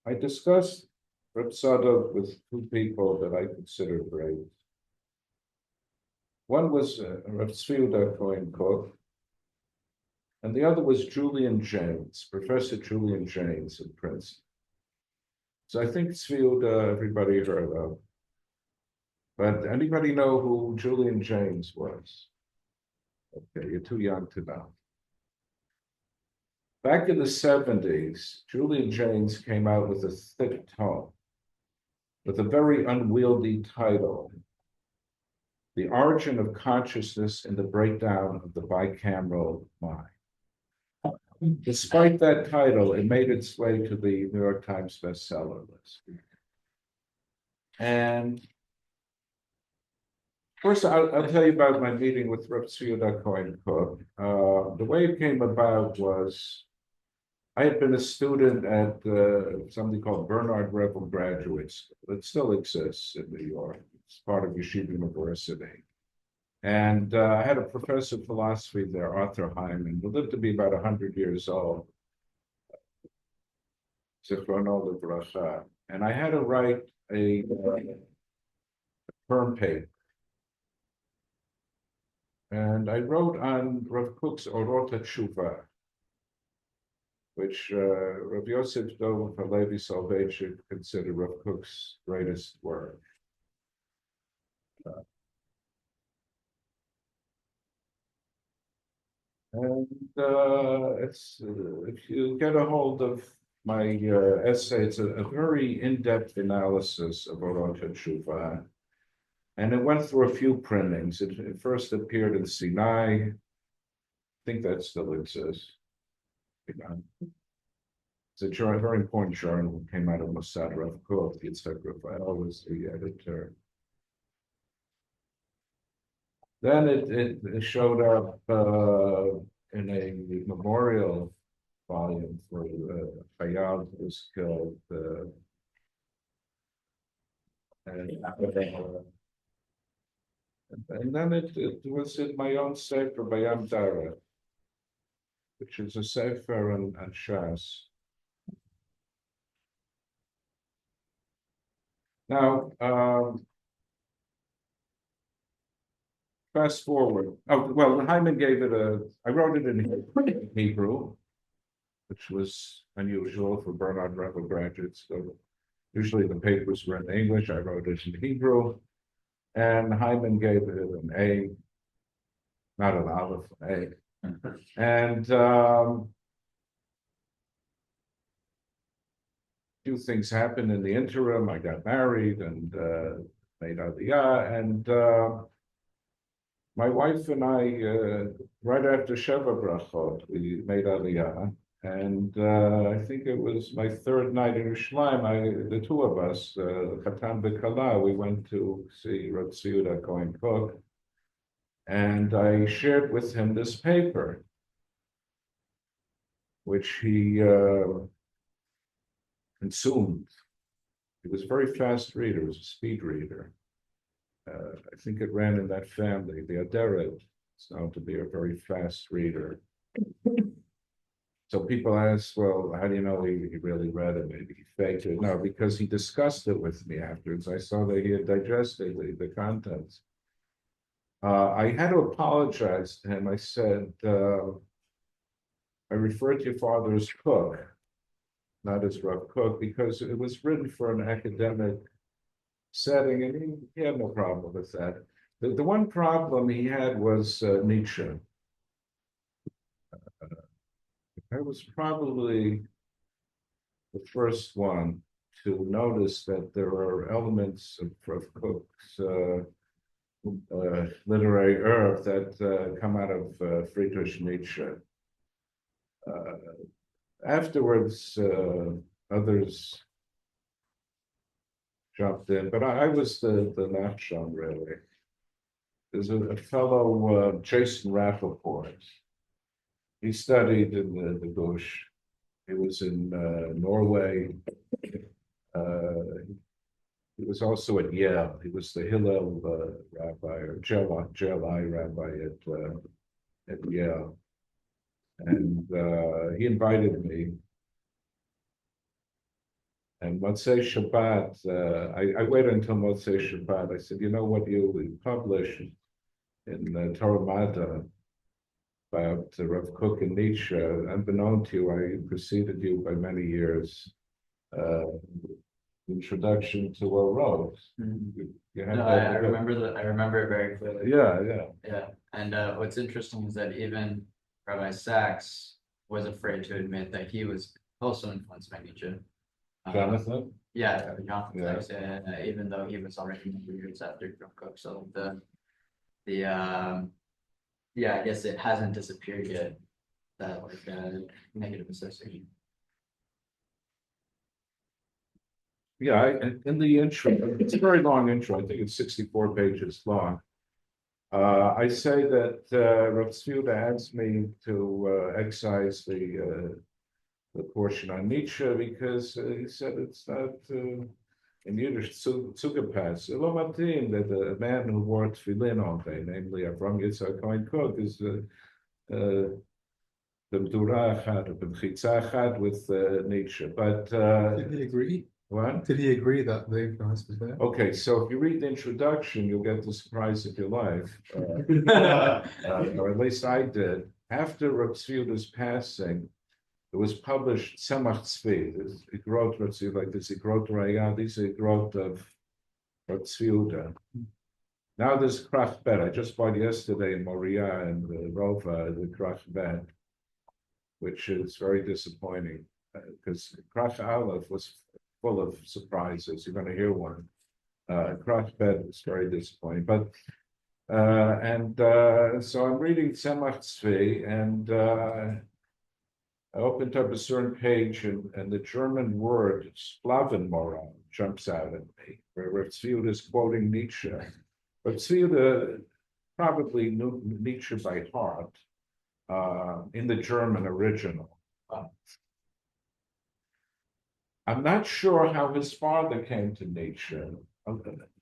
I discussed Rav Tzadok with two people that I consider great. One was Rav Tsevi Yehudah Kook, and the other was Julian Jaynes, Professor Julian Jaynes of Princeton. So I think Tzvi Yehudah, everybody heard of. But anybody know who Julian Jaynes was? Okay, you're too young to know. back in the 70s, Julian Jaynes came out with a thick tome, with a very unwieldy title, The Origin of Consciousness and the Breakdown of the Bicameral Mind. Despite that title, it made its way to the New York Times bestseller list. And first, I'll tell you about my meeting with Rav Tsevi Yehudah Kook. The way it came about was I had been a student at something called Bernard Revel Graduate School. It still exists in New York. It's part of Yeshiva University. And I had a professor of philosophy there, Arthur Hyman, who lived to be about 100 years old. Zichrono Livracha. And I had to write a term paper. And I wrote on Rav Kook's Orot HaTshuva, which Rav Yosef Dov Halevi Soloveitchik considered Rav Kook's greatest work. It's if you get a hold of my essay, it's a very in-depth analysis of Orot HaTshuva. And it went through a few printings. It first appeared in Sinai. I think that still exists. It's a journal, very important journal. It came out of Mossad Rav Kook. Yitzhak Raphael was the editor. Then it showed up in a memorial volume for Chayal, who was killed. And then it was in my own sefer Bayam Dara, which is a sefer and Shas. Now, fast forward. Oh, well, Hyman gave it I wrote it in Hebrew, which was unusual for Bernard Revel graduates. So usually the papers were in English. I wrote it in Hebrew. And Hyman gave it an A, not an Aleph, an A. And few things happened in the interim. I got married and made Aliyah. And my wife and I, right after Sheva Brachot, we made Aliyah. And I think it was my third night in Yerushalayim, the two of us, Chatan B'Kala, we went to see Rav Tsevi Yehudah Kook, and I shared with him this paper, which he consumed. He was a very fast reader, he was a speed reader. I think it ran in that family. The Aderet is known to be a very fast reader. So people ask, well, how do you know he really read it? Maybe he faked it. No, because he discussed it with me afterwards. I saw that he had digested the contents. I had to apologize to him. I said, I referred to your father as Cook, not as Rav Kook, because it was written for an academic setting, and he had no problem with that. The one problem he had was Nietzsche. I was probably the first one to notice that there are elements of Prof. Kook's literary oeuvre that come out of Friedrich Nietzsche. Afterwards, others jumped in, but I was the Nachshon, really. There's a fellow, Jason Rappaport. He studied in the Gush. He was in Norway. He was also at Yale. He was the Hillel rabbi or Jeli rabbi at Yale. And he invited me. And Motzei Shabbat, I waited until Motzei Shabbat. I said, you know what you published in Torah Mada about Rav Kook and Nietzsche, unbeknown to you, I preceded you by many years. Introduction to Orot. I remember it very clearly. Yeah. And what's interesting is that even Rabbi Sachs was afraid to admit that he was also influenced by Nietzsche. Jonathan? Yeah, Jonathan Yeah. Sachs, even though he was already many years after Rav Kook. So yeah, I guess it hasn't disappeared yet. That negative association. Yeah, in the intro, it's a very long intro. I think it's 64 pages long. I say that Rav Tzvi asked me to excise the portion on Nietzsche because he said it's not in Yiddish Tzidkat. Lo matim that a man who wore tefillin all day, namely Avram Yitzhak Kook, is the B'dura Achad or B'chitza Achad with Nietzsche. But Did he agree? what? Did he agree that the influence was there? Okay, so if you read the introduction, you'll get the surprise of your life, or at least I did. After Rav Tzvi's passing, it was published Tzemach Tzvi. There's Igrot Rav Tzvi, like this Igrot Raya, these are Igrot of Rav Tzvi. Now there's Krach Bet. I just bought yesterday in Moriah and Rova the Krach Bet, which is very disappointing because Krach Aleph was full of surprises. You're going to hear one. Krach Bet is very disappointing, but so I'm reading Tzemach Tzvi, and I opened up a certain page, and the German word Sklavenmoral jumps out at me, where Rav Tzvi is quoting Nietzsche. Rav Tzvi probably knew Nietzsche by heart in the German original. I'm not sure how his father came to Nietzsche.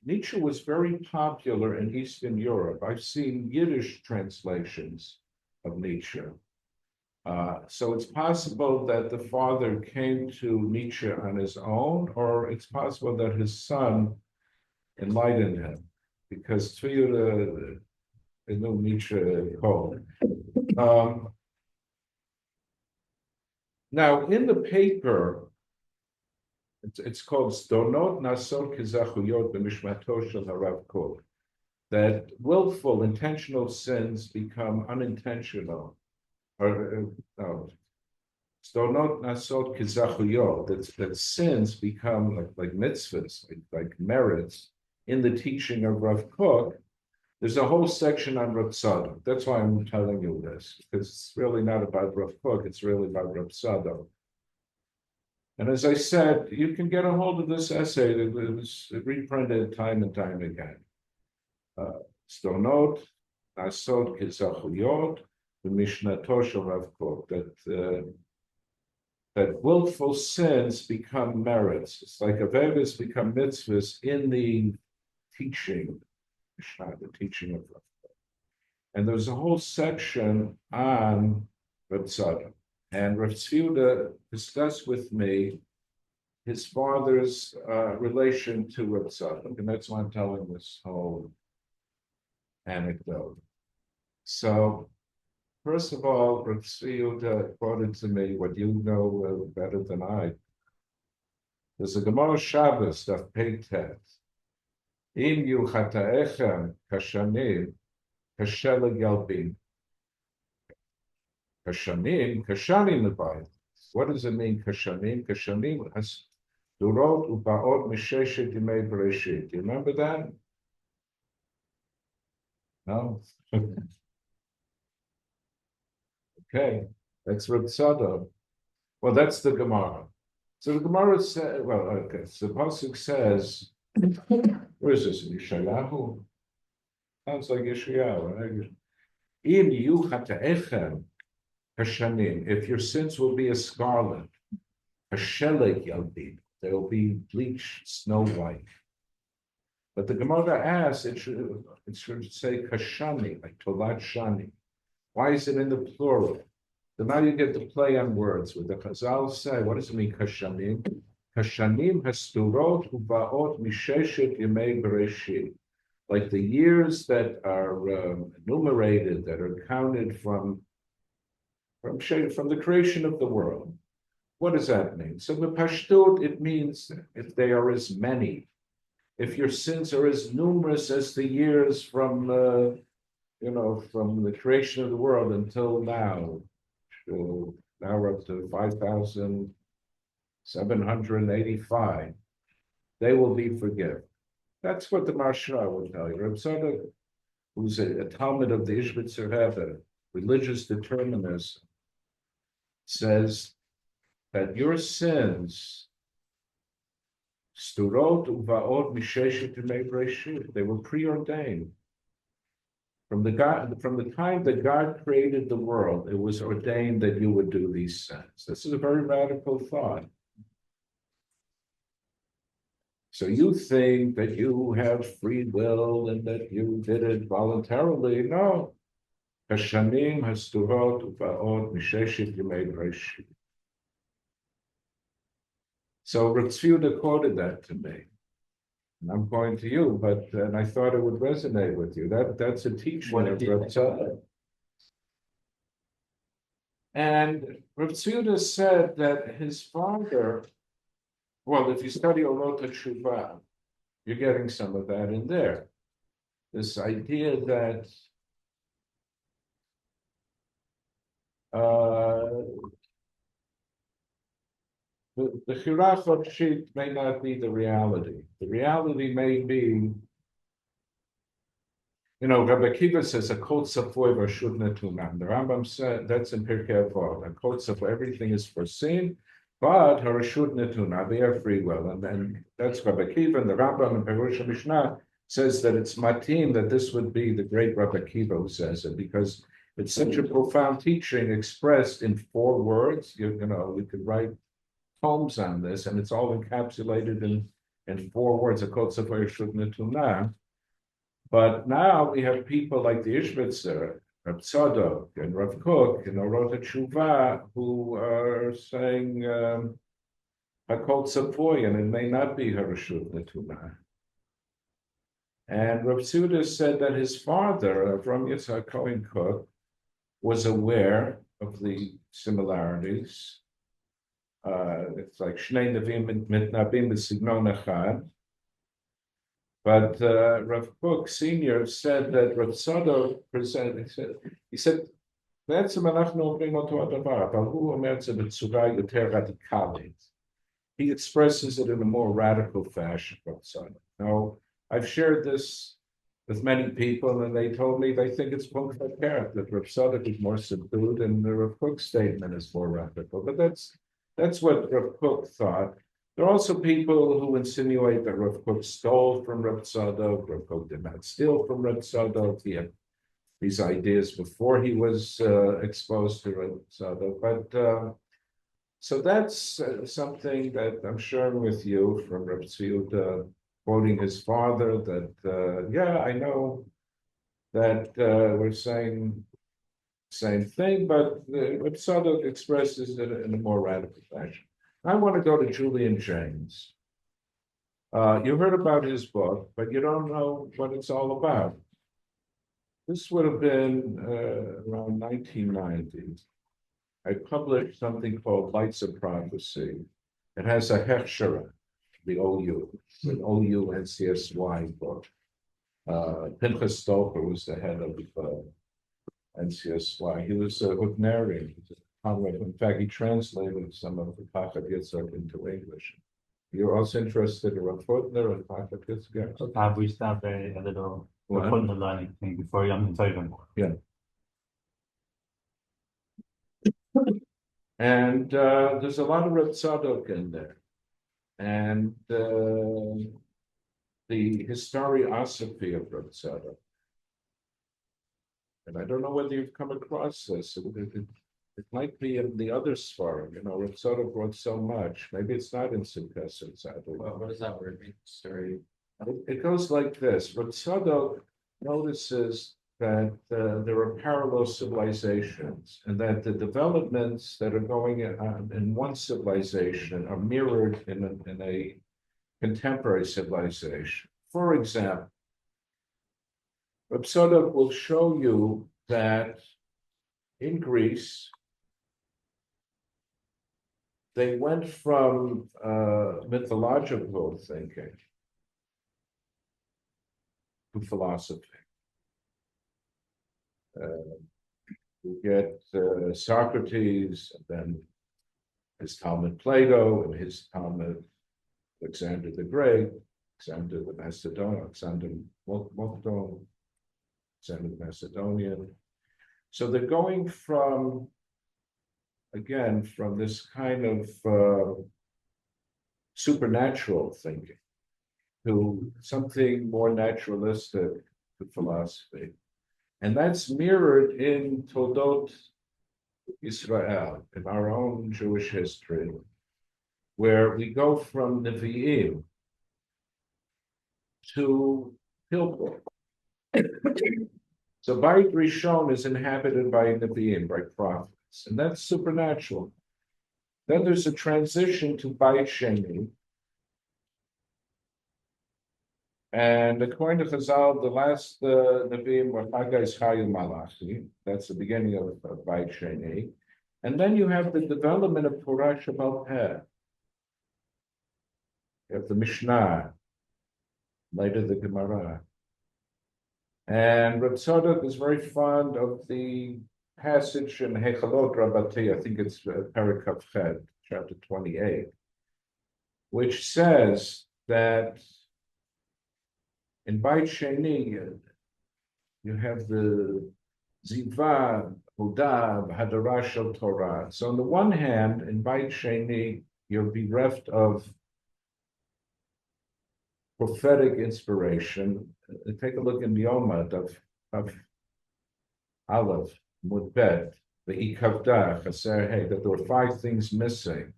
Nietzsche was very popular in Eastern Europe. I've seen Yiddish translations of Nietzsche. So it's possible that the father came to Nietzsche on his own, or it's possible that his son enlightened him, because Tzvi knew Nietzsche code. Now, in the paper, it's called Stonot Nasor Kizachuyot B'Mishmato Shel Rav Kook, that willful, intentional sins become unintentional. Stonot Nasor Kizachuyot, that sins become like mitzvahs, like merits in the teaching of Rav Kook. There's a whole section on Rav Tzadok. That's why I'm telling you this, because it's really not about Rav Kook, it's really about Rav Tzadok. And as I said, you can get a hold of this essay that was reprinted time and time again. Stonot Nasod Kizachuyot, the Mishnato Shel Rav Kook, that willful sins become merits. It's like avedas become mitzvahs in the teaching, the teaching of Rav Kook. And there's a whole section on Rav Tzadok. And Rav Tzvi discussed with me his father's relation to Rav Tzadok, and that's why I'm telling this whole anecdote. So, first of all, Rav Tzvi quoted to me what you know better than I. There's a Gemara Shabbos, Daf Peitet. Im yu chata'echem kashanim, kasher legalbin. Kashanim the Bible. What does it mean, kashanim? Kashanim has durot ubaot misheshet yimei bereshit. Do you remember that? No? Okay, that's Rav Tzadok. Well, that's the Gemara. So the Gemara says, well, okay, so the Pasuk says, where is this? Yeshayahu? Sounds like Yeshayahu, right? Im yu chata'echem kashanim, if your sins will be as scarlet, kasheleg yalbin, they will be bleached snow white. But the Gemara asks, it should say kashani, like tolat shani. Why is it in the plural? So now you get the play on words. With the Hazal say, what does it mean, kashanim? Kashanim hasturot ubaot misheshet yemei bereshit. Like the years that are enumerated, that are counted from the creation of the world. What does that mean? So the Pashtut, it means if they are as many, if your sins are as numerous as the years from from the creation of the world until now. now we're up to 5,785. They will be forgiven. That's what the Maharsha will tell you. Rav Tzadok, who's a Talmud of the Ishbitzer Rebbe, religious determinism, says that your sins, sturot uvaot misheshet yemei breshit, they were preordained. From the time that God created the world, it was ordained that you would do these sins. This is a very radical thought. So you think that you have free will and that you did it voluntarily? No. Hashanim hasturot uvaot misheshet yemei breshit. So Rav Tsevi Yehudah quoted that to me. And I'm going to you, and I thought it would resonate with you. That's a teaching of Rav Tzadok. And Rav Tsevi Yehudah said that his father, well, if you study Orot HaTshuva, you're getting some of that in there. This idea that the Chirach of Sheet may not be the reality. The reality may be, Rabbi Akiva says, a kol tzafoy v'reshut netunah. The Rambam said, that's in Pirkei Avot, a kol tzafoy, everything is foreseen, but hareshut netunah, they are free will. And then that's Rabbi Akiva, and the Rambam in Perush Mishnah says that it's matim, that this would be the great Rabbi Akiva who says it, because it's such a profound teaching expressed in 4 words. We could write poems on this, and it's all encapsulated in 4 words, a kol tzafoy v'reshut netunah. But now we have people like the Ishbitzer, Rav Tzadok, and Rav Kook, and Orot HaTshuva, who are saying hakol tzafoy, and it may not be hareshut netunah. And Rav Tsevi Yehudah said that his father, Avram Yitzhak Cohen Kook, was aware of the similarities. It's like Shnei Nevim mitnabim b'signon echad. But Rav Kook Senior said that Rav Tzadok presented. He said, "בעצם אנחנו אומרים אותו הדבר, אבל הוא אומר את זה בצורה יותר רדיקלית." He expresses it in a more radical fashion, Rav Tzadok. Now, I've shared this with many people, and they told me they think it's punkt verkehrt, that Rav Tzadok is more subdued, and the Rav Kook statement is more radical. But that's what Rav Kook thought. There are also people who insinuate that Rav Kook stole from Rav Tzadok. Rav Kook did not steal from Rav Tzadok. He had these ideas before he was exposed to Rav Tzadok. But so that's something that I'm sharing with you from Rav Tsevi Yehudah, quoting his father, that, I know that we're saying the same thing, but Rav Tzadok expresses it in a more radical fashion. I want to go to Julian Jaynes. You heard about his book, but you don't know what it's all about. This would have been around 1990. I published something called Lights of Prophecy. It has a hechshera, the OU, an OU NCSY book. Pinchas Stoker was the head of NCSY. He was a Wagnerian. In fact, he translated some of the Hasidic into English. You're also interested in Rav Hutner and Hasidic? We start a little learning thing before I'm Untitled. Yeah. And there's a lot of Rav Tzadok in there. And the historiosophy of Rav Tzadok. And I don't know whether you've come across this. It might be in the other Sfarim. Rav Tzadok wrote so much. Maybe it's not in Tzidkat. Well, what does that word mean? Story. It goes like this. Rav Tzadok notices that there are parallel civilizations, and that the developments that are going on in one civilization are mirrored in a contemporary civilization. For example, Rav Tzadok will show you that in Greece, they went from mythological thinking to philosophy. You get Socrates, and then his Talmud Plato, and his Talmud Alexander the Great, Alexander the Macedonian, Alexander Mokdon, Alexander the Macedonian. So they're going from, again, from this kind of supernatural thinking to something more naturalistic to philosophy. And that's mirrored in Toldot Israel, in our own Jewish history, where we go from Nevi'im to Pilpul. So Beit Rishon is inhabited by Nevi'im, by prophets, and that's supernatural. Then there's a transition to Beit Sheni. And according to Hazal, the last Nevi'im were Haggai, Chayu, Malachi. That's the beginning of Beit Sheni. And then you have the development of Torah Shabbat Peh. You have the Mishnah, later the Gemara. And Rav Tzadok is very fond of the passage in Hechalot Rabbati, I think it's Perikaf Ched, chapter 28, which says that in Beit Sheni, you have the Ziva, Hudav, Hadara Shel Torah. So on the one hand, in Beit Sheni, you're bereft of prophetic inspiration. Take a look in the Yomad of Aleph, Mudbet, the Ikavda, Chaser Hey, that there were 5 things missing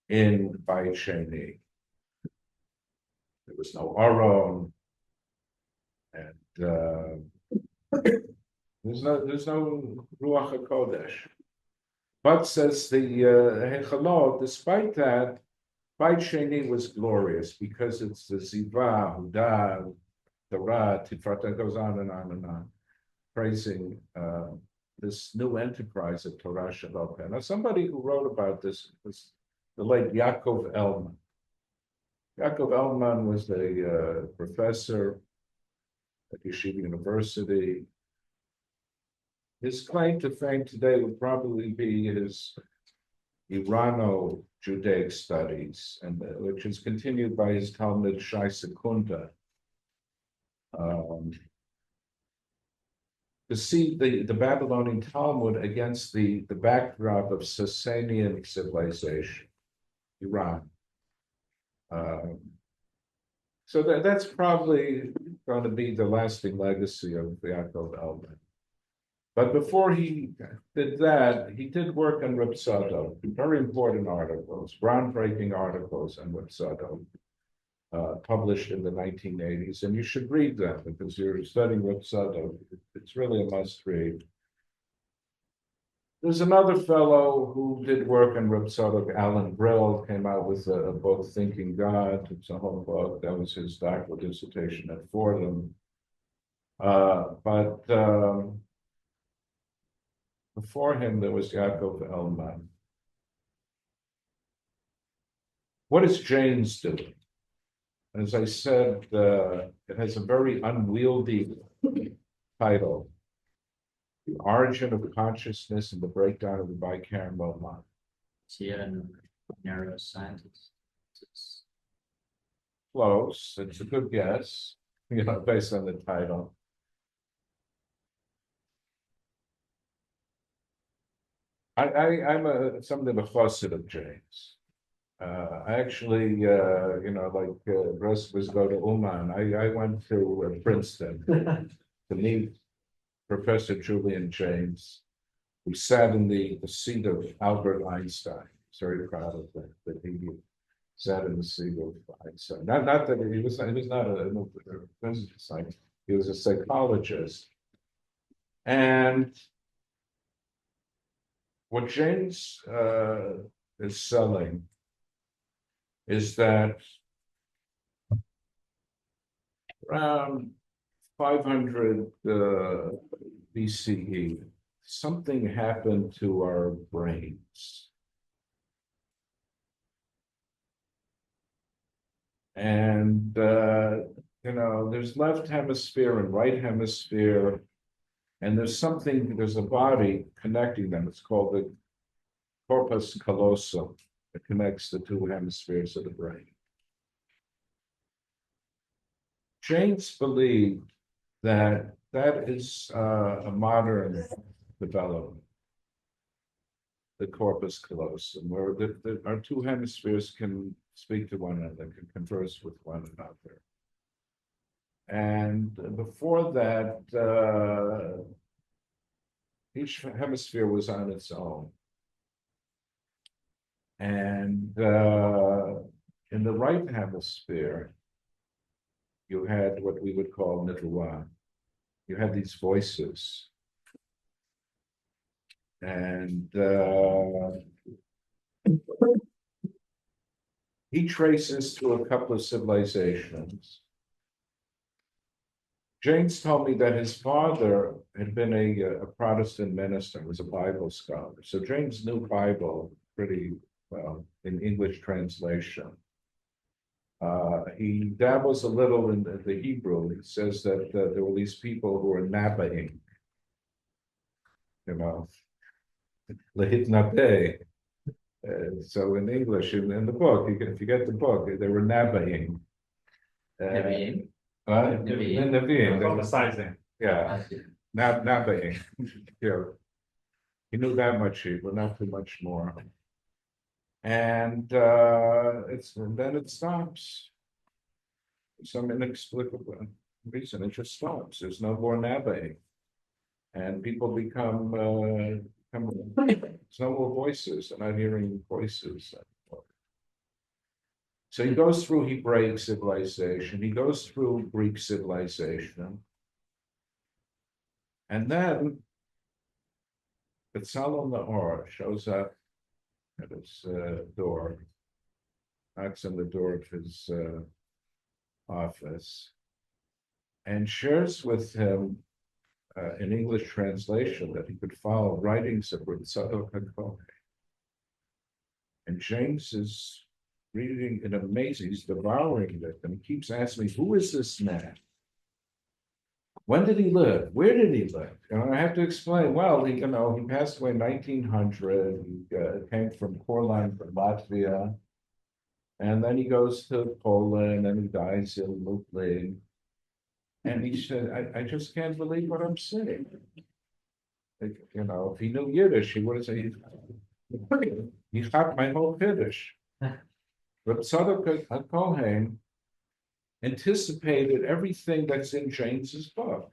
in Beit Sheni. There was no Aron, and there's no Ruach HaKodesh. But says the Hechalot, despite that, Beit Sheni was glorious because it's the Ziva, Huda, Torah, Tifrata, goes on and on and on, praising this new enterprise of Torah Shabbat Peh. Now, somebody who wrote about this was the late Yaakov Elman. Yaakov Elman was a professor at Yeshiva University. His claim to fame today would probably be his Irano-Judaic studies, and which is continued by his Talmud Shai Sekunda. To see the Babylonian Talmud against the backdrop of Sasanian civilization, Iran. So that's probably going to be the lasting legacy of Yaakov Elman. But before he did that, he did work on Rav Tzadok, very important articles, groundbreaking articles on Rav Tzadok, published in the 1980s. And you should read them because you're studying Rav Tzadok. It's really a must read. There's another fellow who did work on Rav Tzadok, Alan Brill, came out with a book, Thinking God. It's a whole book. That was his doctoral dissertation at Fordham. Before him, there was Yaakov Elman. What is Jaynes doing? As I said, it has a very unwieldy title. The Origin of Consciousness and the Breakdown of the Bicameral Mind. Is he a neuroscientist? Close. It's a good guess, based on the title. I'm something of a chassid of Jaynes. I actually, like Russ was go to Uman. I went to Princeton to meet Professor Julian Jaynes, who sat in the seat of Albert Einstein. He's very proud of that he sat in the seat of Einstein. Not that he was not a physics scientist. He was a psychologist. And what Jaynes is selling is that around 500 BCE, something happened to our brains. And, there's left hemisphere and right hemisphere. And there's a body connecting them. It's called the corpus callosum. It connects the two hemispheres of the brain. Jaynes believed that is a modern development, the corpus callosum, where our two hemispheres can speak to one another, can converse with one another. And before that, each hemisphere was on its own. And in the right hemisphere, you had what we would call nidwa. You had these voices. And he traces to a couple of civilizations. Jaynes told me that his father had been a Protestant minister, was a Bible scholar. So Jaynes knew Bible pretty well in English translation. He dabbles a little in the Hebrew. He says that there were these people who were nabaing, lehit nabeh. So in English, in the book, if you get the book, they were nabaing. Nevi'im. Prophesizing. Yeah, nabaing. Yeah. He knew that much Hebrew, not too much more. And then it stops. For some inexplicable reason, it just stops. There's no more nabaing. And people become there's no more voices. I'm not hearing voices. So he goes through Hebraic civilization, he goes through Greek civilization, and then Rav Bezalel Naor shows up at his door, knocks on the door of his office, and shares with him an English translation that he could follow writings of Rav Tzadok. And Jaynes is reading it amazing. He's devouring it, and he keeps asking me, "Who is this man? When did he live? Where did he live?" And I have to explain. Well, he passed away in 1900. He came from Korlan, from Latvia, and then he goes to Poland, and he dies in Lublin. And he said, "I just can't believe what I'm saying." If he knew Yiddish, he would have said, "He got my whole Yiddish." But Tzadok HaKohen anticipated everything that's in Jaynes's book.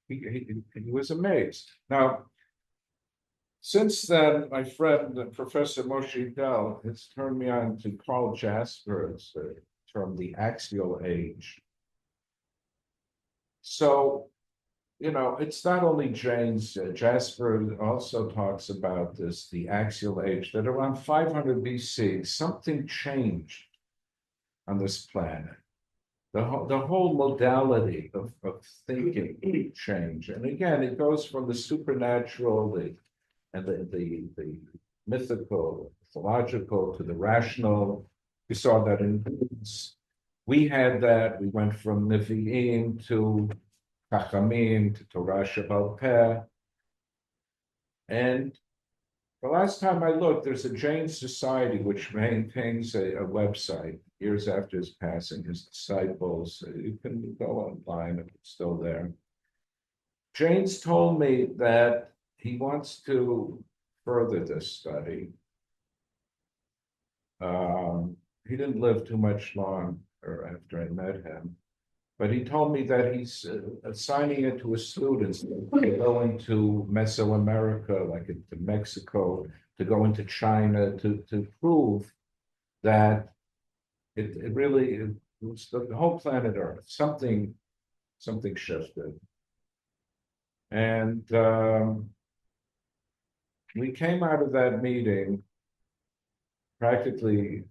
He was amazed. Now, since then, my friend, Professor Moshe Dell, has turned me on to Carl Jasper's term, the axial age. So, it's not only Jaynes. Jasper also talks about this, the axial age, that around 500 BC, something changed on this planet. The whole modality of thinking changed. And again, it goes from the supernatural, the mythical, mythological, to the rational. We saw that in we had that. We went from Nevi'im to Chachamim to Torah Shebal Peh. And the last time I looked, there's a Jaynes Society which maintains a website years after his passing, his disciples. You can go online if it's still there. Jaynes told me that he wants to further this study. He didn't live too much longer after I met him. But he told me that he's assigning it to his students to go into Mesoamerica, like into Mexico, to go into China, to prove that it was the whole planet Earth. Something shifted. And we came out of that meeting practically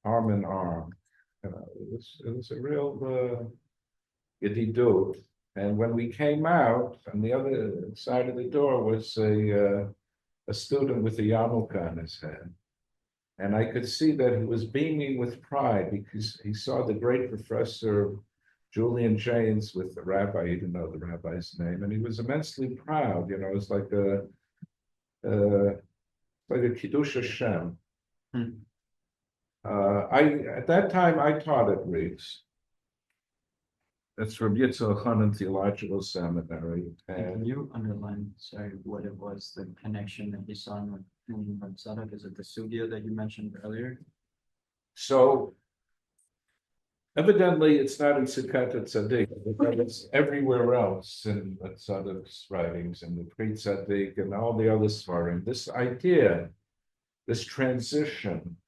arm in arm. It was a real yedidut. And when we came out, on the other side of the door was a student with a yarmulke on his head. And I could see that he was beaming with pride because he saw the great professor Julian Jaynes with the rabbi. He didn't know the rabbi's name, and he was immensely proud. You know, it's like a Kiddush Hashem. At that time I taught at Riggs. That's Rav Yitzchak Theological Seminary. And can you underline, sorry, what it was, the connection that you saw in Rav Tzadok? Is it the sugya that you mentioned earlier? So evidently it's not in Tzidkat ha-Tsaddik, but it's everywhere else in Tzadok's writings and the pre-Tzaddik and all the other svarim. This idea, this transition,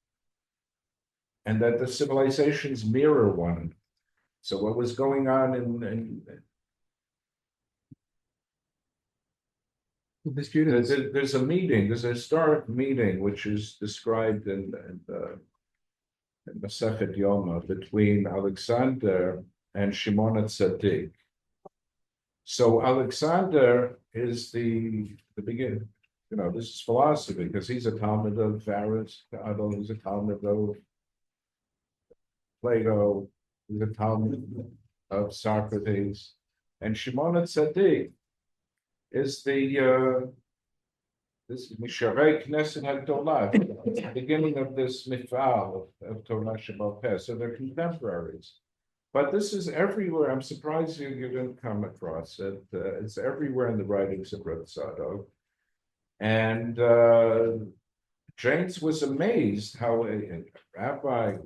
and that the civilizations mirror one another. So what was going on in there's a meeting, there's a historic meeting which is described in Masechet Yoma between Alexander and Shimon tzaddik. So Alexander is the beginning. You know, this is philosophy because he's a Talmud of Aristotle, he's a Talmud of Plato, he's a Talmud of Socrates, and Shimon tzaddik is the this Misharei Knesset HaGdolah, the beginning of this mifal of Torah Sheba'al Peh. So they're contemporaries. But this is everywhere. I'm surprised you didn't come across it. It's everywhere in the writings of Rav Tzadok. And Jaynes was amazed how a rabbi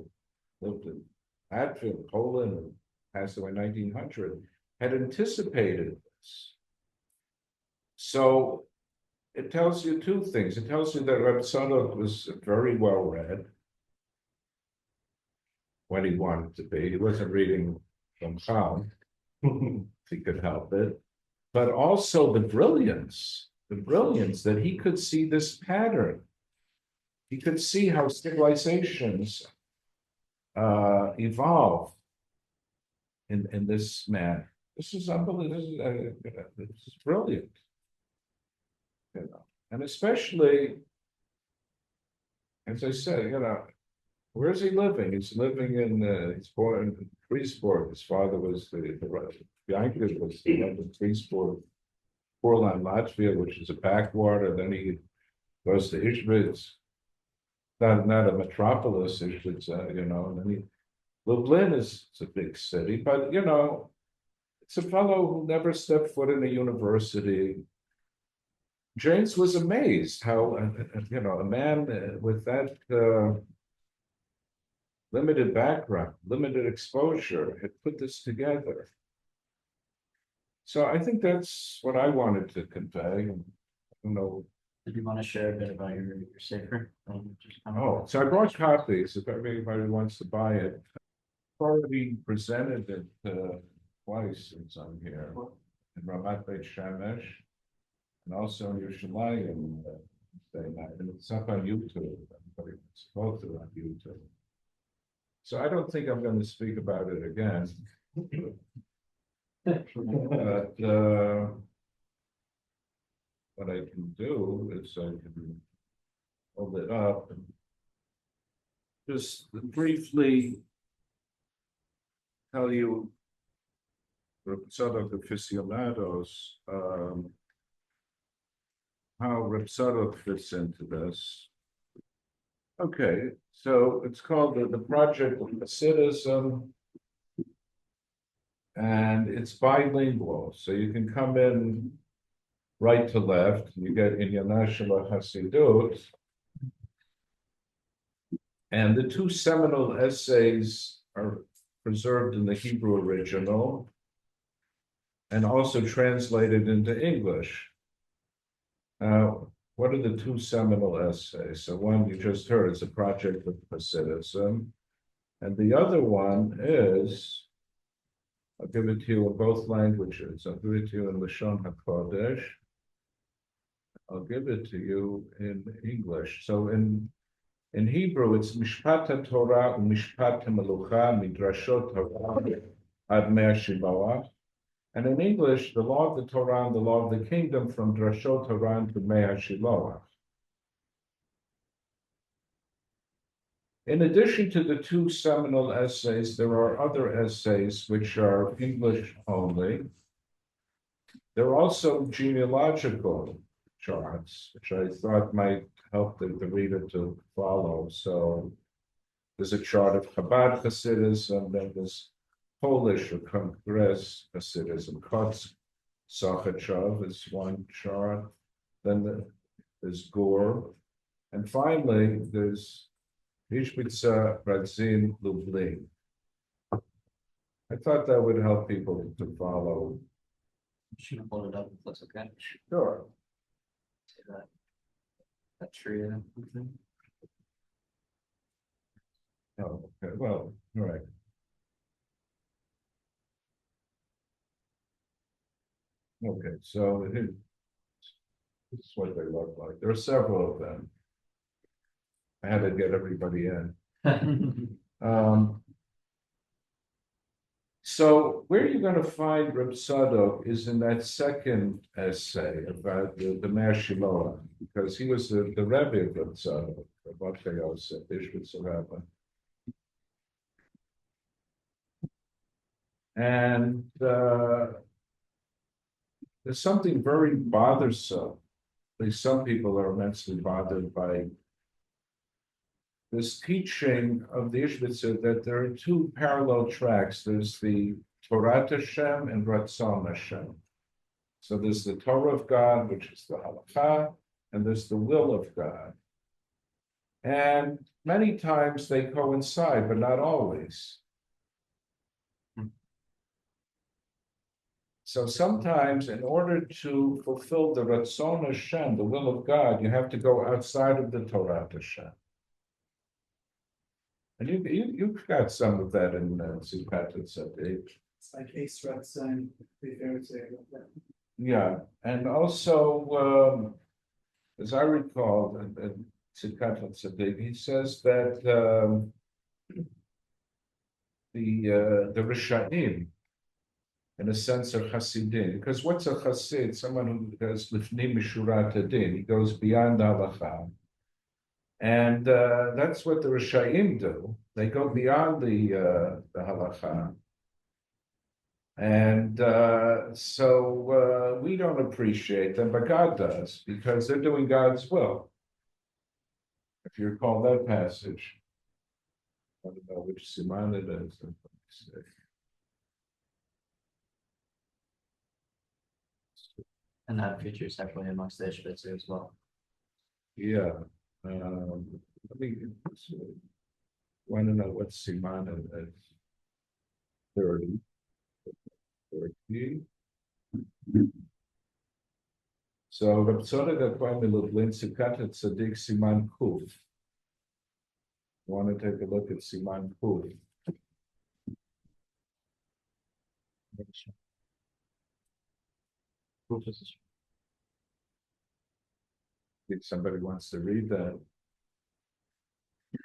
lived in Hatfield, Poland, and passed away in 1900, had anticipated this. So it tells you two things. It tells you that Rav Tzadok was very well read when he wanted to be. He wasn't reading Ramhal, if he could help it. But also the brilliance that he could see this pattern. He could see how civilizations evolve in this manner. This is unbelievable. This is brilliant. You know, and especially, as I said, you know, where is he living? He's living in, he's born in Freesport. His father was Yankiv was the head of Freesport, Portland, Latvia, which is a backwater. Then he goes to Ishbitz, not a metropolis, Ishbitz, you know, and then Lublin is a big city, but, you know, it's a fellow who never stepped foot in a university. Jaynes was amazed how, you know, a man with that limited background, limited exposure, had put this together. So I think that's what I wanted to convey. I don't know. Did you want to share a bit about your safer? Oh, so I brought copies if anybody wants to buy it. I've already presented it twice since I'm here in Ramat Beit Shemesh. And also in Yerushalayim, and it's up on YouTube. It's both are on YouTube. So I don't think I'm going to speak about it again. But what I can do is I can hold it up and just briefly tell you sort of aficionados how Rav Tzadok fits into this. Okay, so it's called the Project of Hasidism, and it's bilingual. So you can come in right to left, you get International Hasidut, and the two seminal essays are preserved in the Hebrew original and also translated into English. What are the two seminal essays? So one you just heard is a Project of Hasidism, and the other one is, I'll give it to you in both languages. I'll give it to you in Lashon HaKodesh. I'll give it to you in English. So in Hebrew, it's Mishpat HaTorah u'Mishpat HaMelucha Midrashot Torah Ad Mea Shibawah. And in English, the law of the Torah and the law of the kingdom from Drashot Torah to Mea Shiloach. In addition to the two seminal essays, there are other essays which are English only. There are also genealogical charts, which I thought might help the reader to follow. So there's a chart of Chabad Hasidism, then there's Polish or Congress Hasidism. Kotz Sachachov is one chart. Then there's Gore. And finally, there's Ishbitz Radzin Lublin. I thought that would help people to follow. Should hold it up if that's okay. Sure. See that tree there. Oh, okay. Well, all right. Okay, so this is what they look like. There are several of them. I had to get everybody in. So where you're going to find Rav Tzadok is in that second essay about the Me'er Shiloah, because he was the Rebbe of Rav Tzadok, Rav Bezalel. And there's something very bothersome. At least some people are immensely bothered by this teaching of the Ishbitzer that there are two parallel tracks. There's the Torah Hashem and Ratzon Hashem. So there's the Torah of God, which is the halakha, and there's the will of God. And many times they coincide, but not always. So sometimes, in order to fulfill the Ratzon Hashem, the will of God, you have to go outside of the Torah Hashem. And you've got some of that in Tzidkat and Tzaddik. It's like Israel and Yeah, and also, as I recall, in Tzidkat and Tzaddik, he says that the Rishaim, in a sense, are Hasidim. Because what's a Hasid? Someone who has Lifnim Mishurat Hadin. He goes beyond halakha. And that's what the Rishaim do. They go beyond the halakha. And so we don't appreciate them, but God does, because they're doing God's will. If you recall that passage, I don't know which siman it is. And that features separately amongst the Ishbitzer as well. Yeah. I think want to know what siman it is. 30. So Rav Tzadok appointed Lublin Tzidkat Tzaddik Siman Kuf. I want to take a look at Siman Kuf. If somebody wants to read that.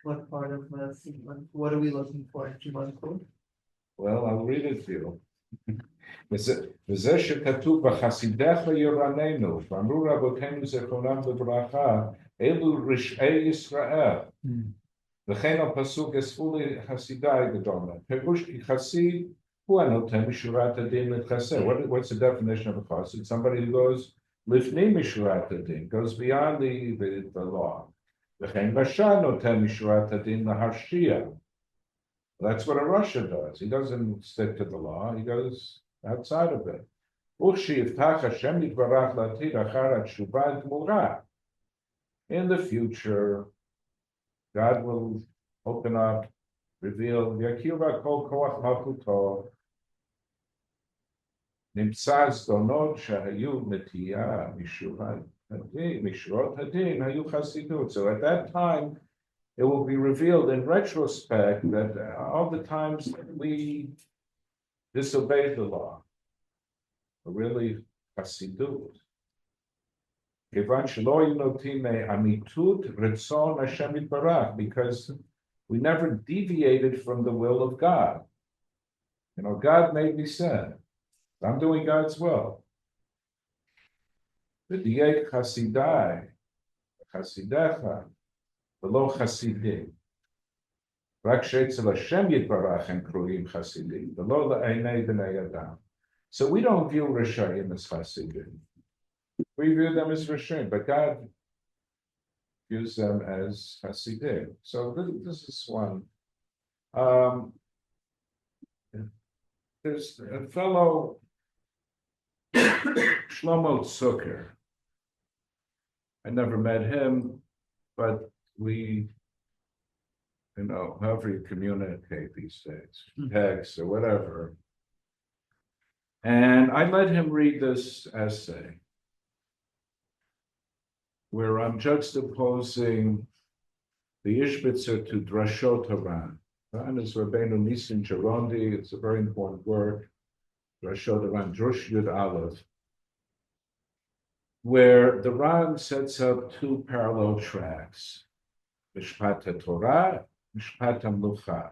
What part of what are we looking for in Siman Kuf? Well, I'll read it to you. וזה שכתוב בחסידך ירננו, ואמרו רבותינו זכרונם לברכה, אלו רשעי ישראל. וכן הפסוק אספו לי חסידיי גדולה. פירוש כי חסיד הוא הנותן משורת הדין להתחסד. What's the definition of a chassid? Somebody who goes לפנים משורת הדין, goes beyond the law. וכן רשע נותן משורת הדין להרשיע. That's what a Russia does. He doesn't stick to the law. He goes outside of it. In the future, God will open up, reveal, so at that time, it will be revealed in retrospect that all the times we disobeyed the law are really Hasidut. Because we never deviated from the will of God. You know, God made me sin. I'm doing God's will. Chasidecha. Below Hasidim. רק שאצל השם יתברך הם קרויים חסידים, ולא לעיני בני אדם. So we don't view Rishayim as Hasidim. We view them as Rishayim, but God views them as Hasidim. So this is one. There's a fellow, Shlomo Zucker. I never met him, but we, however you communicate these days, text or whatever. And I let him read this essay where I'm juxtaposing the Ishbitzer to Drashot Haran. Haran is Rabbenu Nissim of Girona. It's a very important word. Drashot Haran, Drush Yud Aleph, where the Ran sets up two parallel tracks, Mishpat Torah, Mishpat Hamlucha.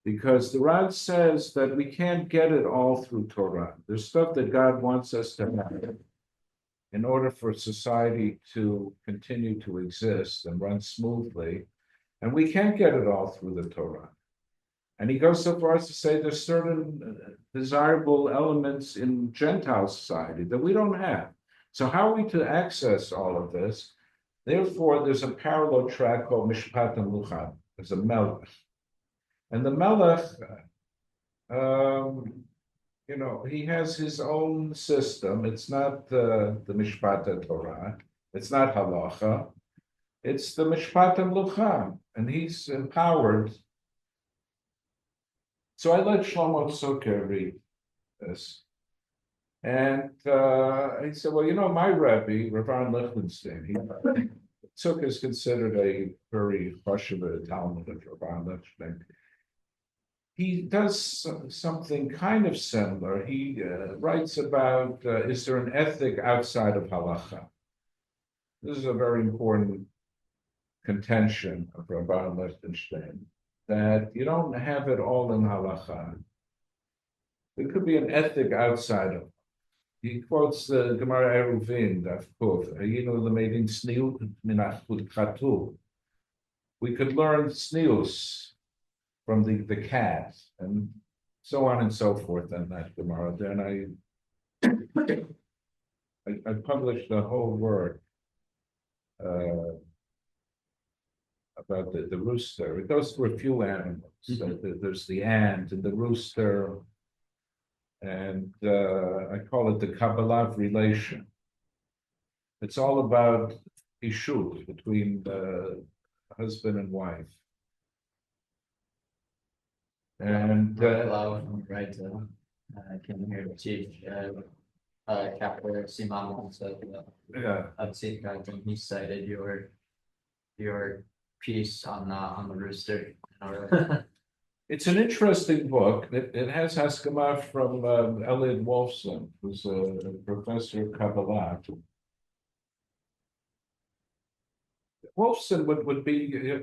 Because the Ran says that we can't get it all through Torah. There's stuff that God wants us to have in order for society to continue to exist and run smoothly. And we can't get it all through the Torah. And he goes so far as to say there's certain desirable elements in Gentile society that we don't have. So how are we to access all of this? Therefore, there's a parallel track called Mishpat Hamlucha. There's a Melech. And the Melech, he has his own system. It's not the Mishpat Torah. It's not Halacha. It's the Mishpat Hamlucha. And he's empowered. So I let Shlomo Zucker read this. And he said, well, my Rebbe, Rav Lichtenstein, Zucker is considered a very Chashuva Talmud of Rav Lichtenstein. He does something kind of similar. He writes about, is there an ethic outside of halacha? This is a very important contention of Rabban Lichtenstein, that you don't have it all in halacha. There could be an ethic outside of it. He quotes the Gemara Eruvin, Rav Kook, l'meidin sniut minachut chatu. We could learn snius from the cat, and so on and so forth, and that Gemara. Then I published a whole work about the rooster. It goes through a few animals. There's the ant and the rooster, and I call it the Kabbalah relation. It's all about ishut between husband and wife. And right, I came here to teach chapter Simon of Tzidkat, and he cited your piece on the rooster. It's an interesting book. It has Haskama from Elliot Wolfson, who's a professor of Kabbalah. Wolfson would be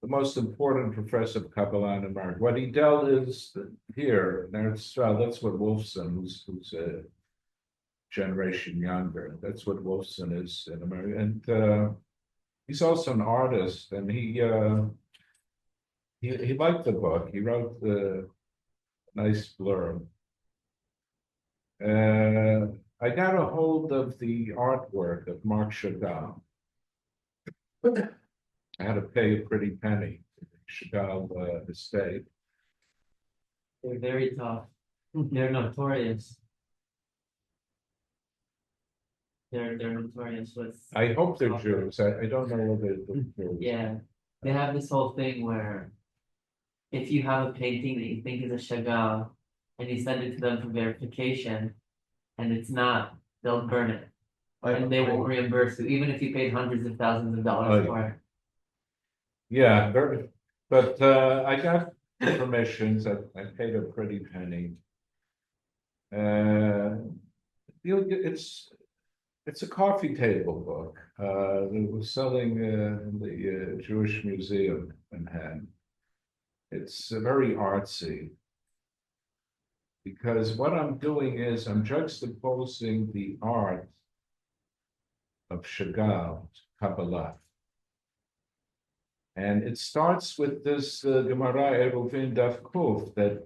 the most important professor of Kabbalah in America. What he dealt is here in Eretz Israel. That's what Wolfson, who's a generation younger. That's what Wolfson is in America, and he's also an artist. And he liked the book. He wrote a nice blurb. I got a hold of the artwork of Mark Chagall. I had to pay a pretty penny for the Chagall estate. They're very tough. They're notorious. They're notorious with. I hope they're Jews. I don't know whether they're Jews. Yeah, they have this whole thing where if you have a painting that you think is a Chagall and you send it to them for verification and it's not, they'll burn it. And they won't reimburse you, even if you paid hundreds of thousands of dollars for it. Yeah, but I got permissions. I paid a pretty penny. It's a coffee table book. It was selling in the Jewish Museum in Manhattan. It's very artsy because what I'm doing is I'm juxtaposing the art of Chagall, Kabbalah. And it starts with this Gemara Eruvin Daf Kuf that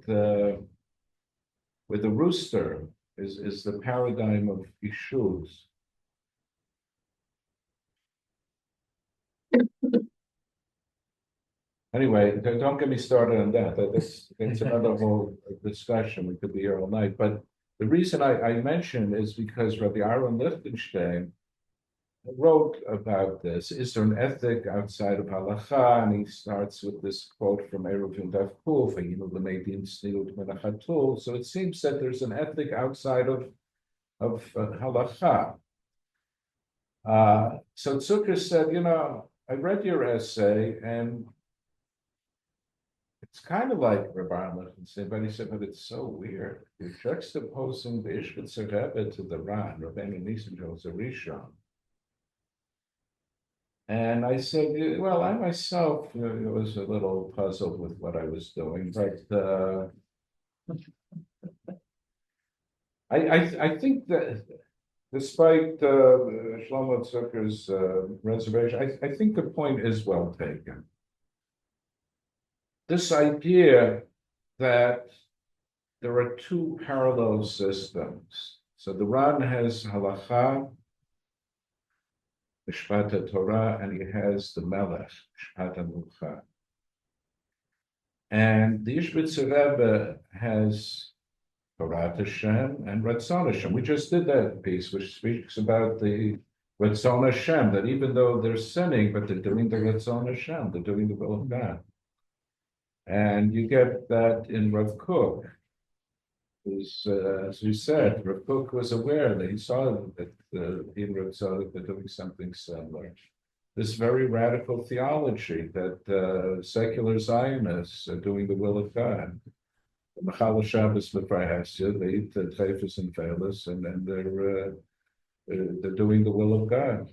with the rooster is the paradigm of issues. Anyway, don't get me started on that. That's another whole discussion. We could be here all night. But the reason I mentioned is because Rabbi Aaron Lichtenstein wrote about this. Is there an ethic outside of halacha? And he starts with this quote from Eruvin Daf Kuf, so it seems that there's an ethic outside of halacha. So Zucker said, I read your essay, and it's kind of like Rabbi Lichtenstein, but he said, but it's so weird. You're juxtaposing the Ishbitzer Rebbe to the Ran, Rabbenu Nissim of Girona. And I said, well, I myself was a little puzzled with what I was doing, but I think that despite Shlomo Zucker's reservation, I think the point is well taken. This idea that there are two parallel systems. So the Ran has halacha, Mishpat Torah, and he has the Melech, Mishpat Mucha. And the Ishbitzer Rebbe has Torah Hashem and Ratzon Hashem. We just did that piece, which speaks about the Ratzon Hashem, that even though they're sinning, but they're doing the Ratzon Hashem, they're doing the will of God. And you get that in Rav Kook. As we said, Rav Kook was aware that he saw that in Rav Tzadok they're doing something similar. This very radical theology that secular Zionists are doing the will of God. Machal Shabbos Leprahasya, they eat the Chayfus and Phalis, and then they're doing the will of God.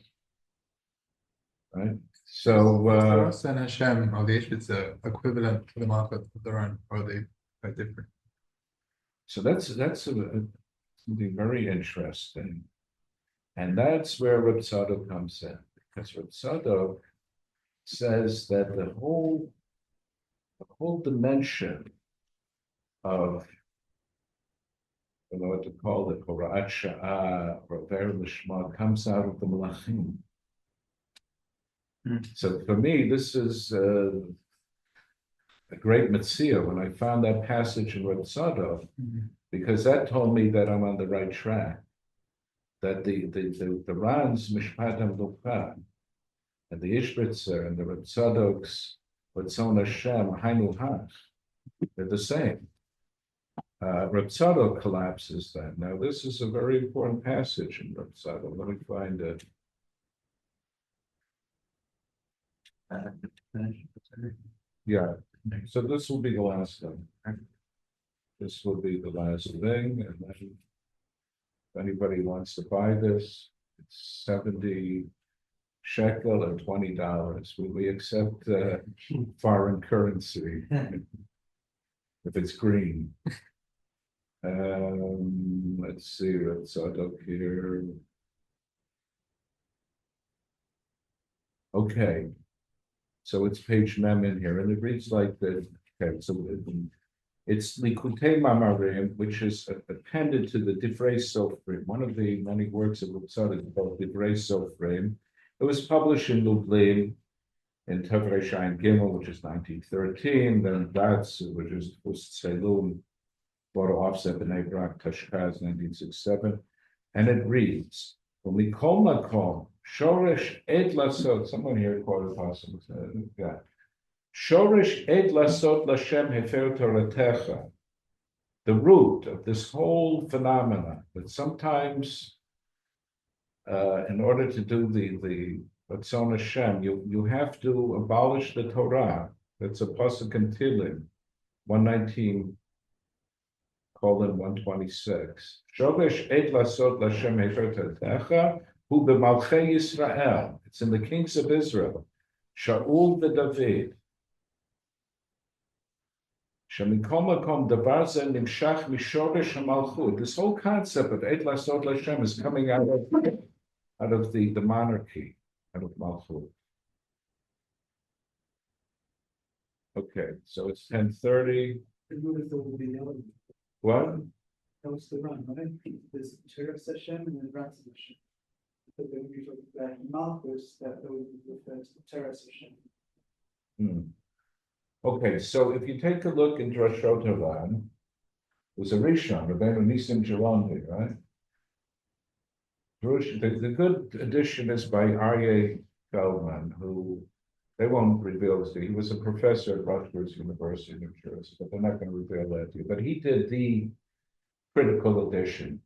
Right? So Farvos and Hashem or the Ishbitzer equivalent to the market of their own, or are they quite different? So that's something very interesting, and that's where Rav Tzadok comes in, because Rav Tzadok says that the whole dimension of, I don't know what to call it, Horat Sha'ah or Ver Lishma, comes out of the Malachim. So for me, this is a great mitzvah when I found that passage in Rav Tzadok, because that told me that I'm on the right track. That the Ran's Mishpat Mucha and the Ishbitzer and the Rav Tzadok's Ratzon Hashem Hainu Hach, they're the same. Rav Tzadok collapses that. Now this is a very important passage in Rav Tzadok. Let me find it. Yeah, so this will be the last thing. This will be the last thing, and then if anybody wants to buy this, it's 70 shekel or $20. We accept foreign currency if it's green. Let's see, what's up here. Okay. So it's page mem in here, and it reads like this. Okay, so it's Likutei Mamarim, which is appended to the Divrei Sofrim, one of the many works of Rav Tzadok called Divrei Sofrim. It was published in Lublin in Tevrei Shayin Gimel, which is 1913, then Datz, which is Ust Selum, Bora Offset B'nai Brak Tashkaz, 1967, and it reads, Mikol Makom, Shoresh Ed Lasot, someone here quoted possible. Yeah. Shoresh Ed Lasot Lashem Hefer Toratecha. The root of this whole phenomena that sometimes, in order to do the Ratzon Hashem, you have to abolish the Torah. That's a pasuk in Tehillim, 119:126. Shoresh Ed Lasot Lashem Hefer Toratecha. Who b'malchei Yisrael? It's in the kings of Israel. Shaul v'David. Shemikol makom davar zeh nimshach mishoresh hamalchut. This whole concept of Ed Lasot Lashem is coming out of the monarchy, out of Malchut. Okay, so it's 10:30. The rule will be the other. What? That was the run, right? There's Teres Hashem and then Ratz Hashem. But then we talk about Malchus, that would refer to Teres Hashem. Okay, so if you take a look in Drashot Haran, it was a Rishon, Rabbenu Nissim of Girona, right? The good edition is by Aryeh Feldman, who they won't reveal this to you. He was a professor at Rutgers University in New Jersey, but they're not going to reveal that to you. But he did the critical edition.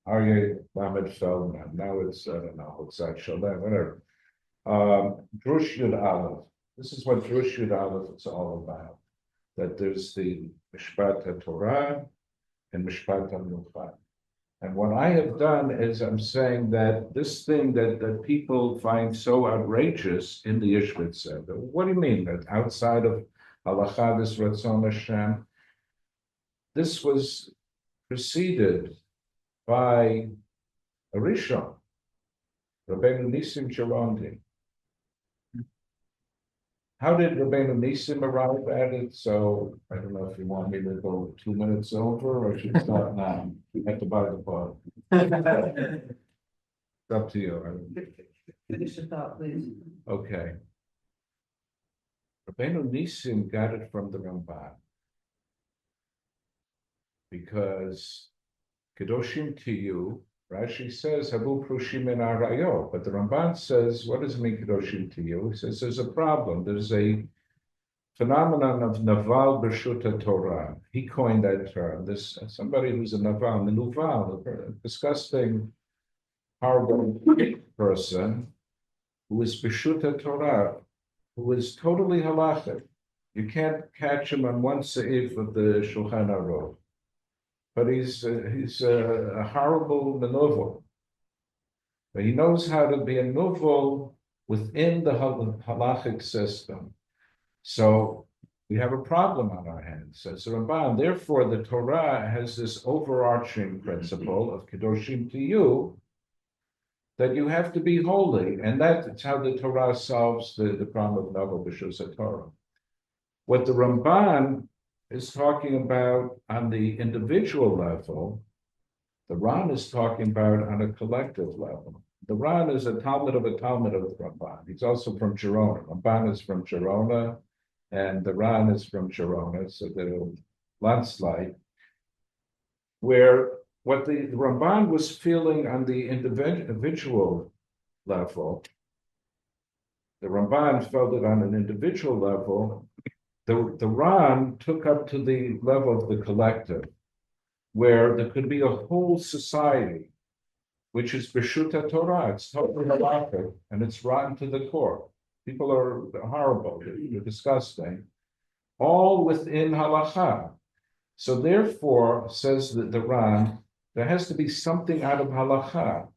Aryeh Lamed Feldman. Now it's, I don't know, Tzad Shalem, whatever. Drush Yud Aleph. This is what Drush Yud Aleph is all about. That there's the Mishpat HaTorah and Mishpat HaMilchat. And what I have done is I'm saying that this thing that people find so outrageous in the Ishbitzer, what do you mean that outside of Halakha, this Ratzon Hashem, this was preceded by a Rishon, Rabbenu Nissim of Girona. How did Rabbenu Nissim arrive at it? So I don't know if you want me to go 2 minutes over or should start now. You have to buy the book. It's up to you. Finish the thought, please. Okay. Rabbenu Nissim got it from the Ramban because Kedoshim to you, Rashi says, Habu Prushim in Arayo, but the Ramban says, what does it mean, Kedoshim to you? He says, there's a problem. There's a phenomenon of Naval B'Shuta Torah. He coined that term. This somebody who's a Naval, Menuval, a disgusting, horrible person who is B'Shuta Torah, who is totally halachic. You can't catch him on one seif of the Shulchan Aruch. But he's a horrible manovel. But he knows how to be a novel within the halachic system. So we have a problem on our hands, says the Ramban. Therefore, the Torah has this overarching principle of Kedoshim to you, that you have to be holy. And that's how the Torah solves the problem of Novel B'Shus Torah. What the Ramban is talking about on the individual level, the Ran is talking about on a collective level. The Ran is a Talmud of the Ramban. He's also from Girona. Ramban is from Girona, and the Ran is from Girona, so the landslide, where what the Ramban was feeling on the individual level, the Ramban felt it on an individual level. The Ran took up to the level of the collective, where there could be a whole society, which is B'Shuta Torah. It's totally halachic, and it's rotten to the core. People are horrible, they're disgusting, all within halakha. So therefore, says the Ran, there has to be something out of halakha,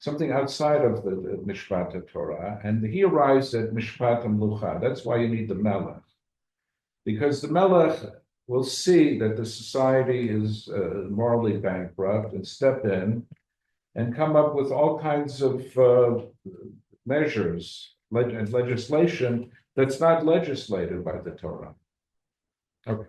something outside of the Mishpat Torah, and he arrives at Mishpat Hamlucha. That's why you need the Melech. Because the Melech will see that the society is morally bankrupt and step in and come up with all kinds of measures, legislation that's not legislated by the Torah. Okay.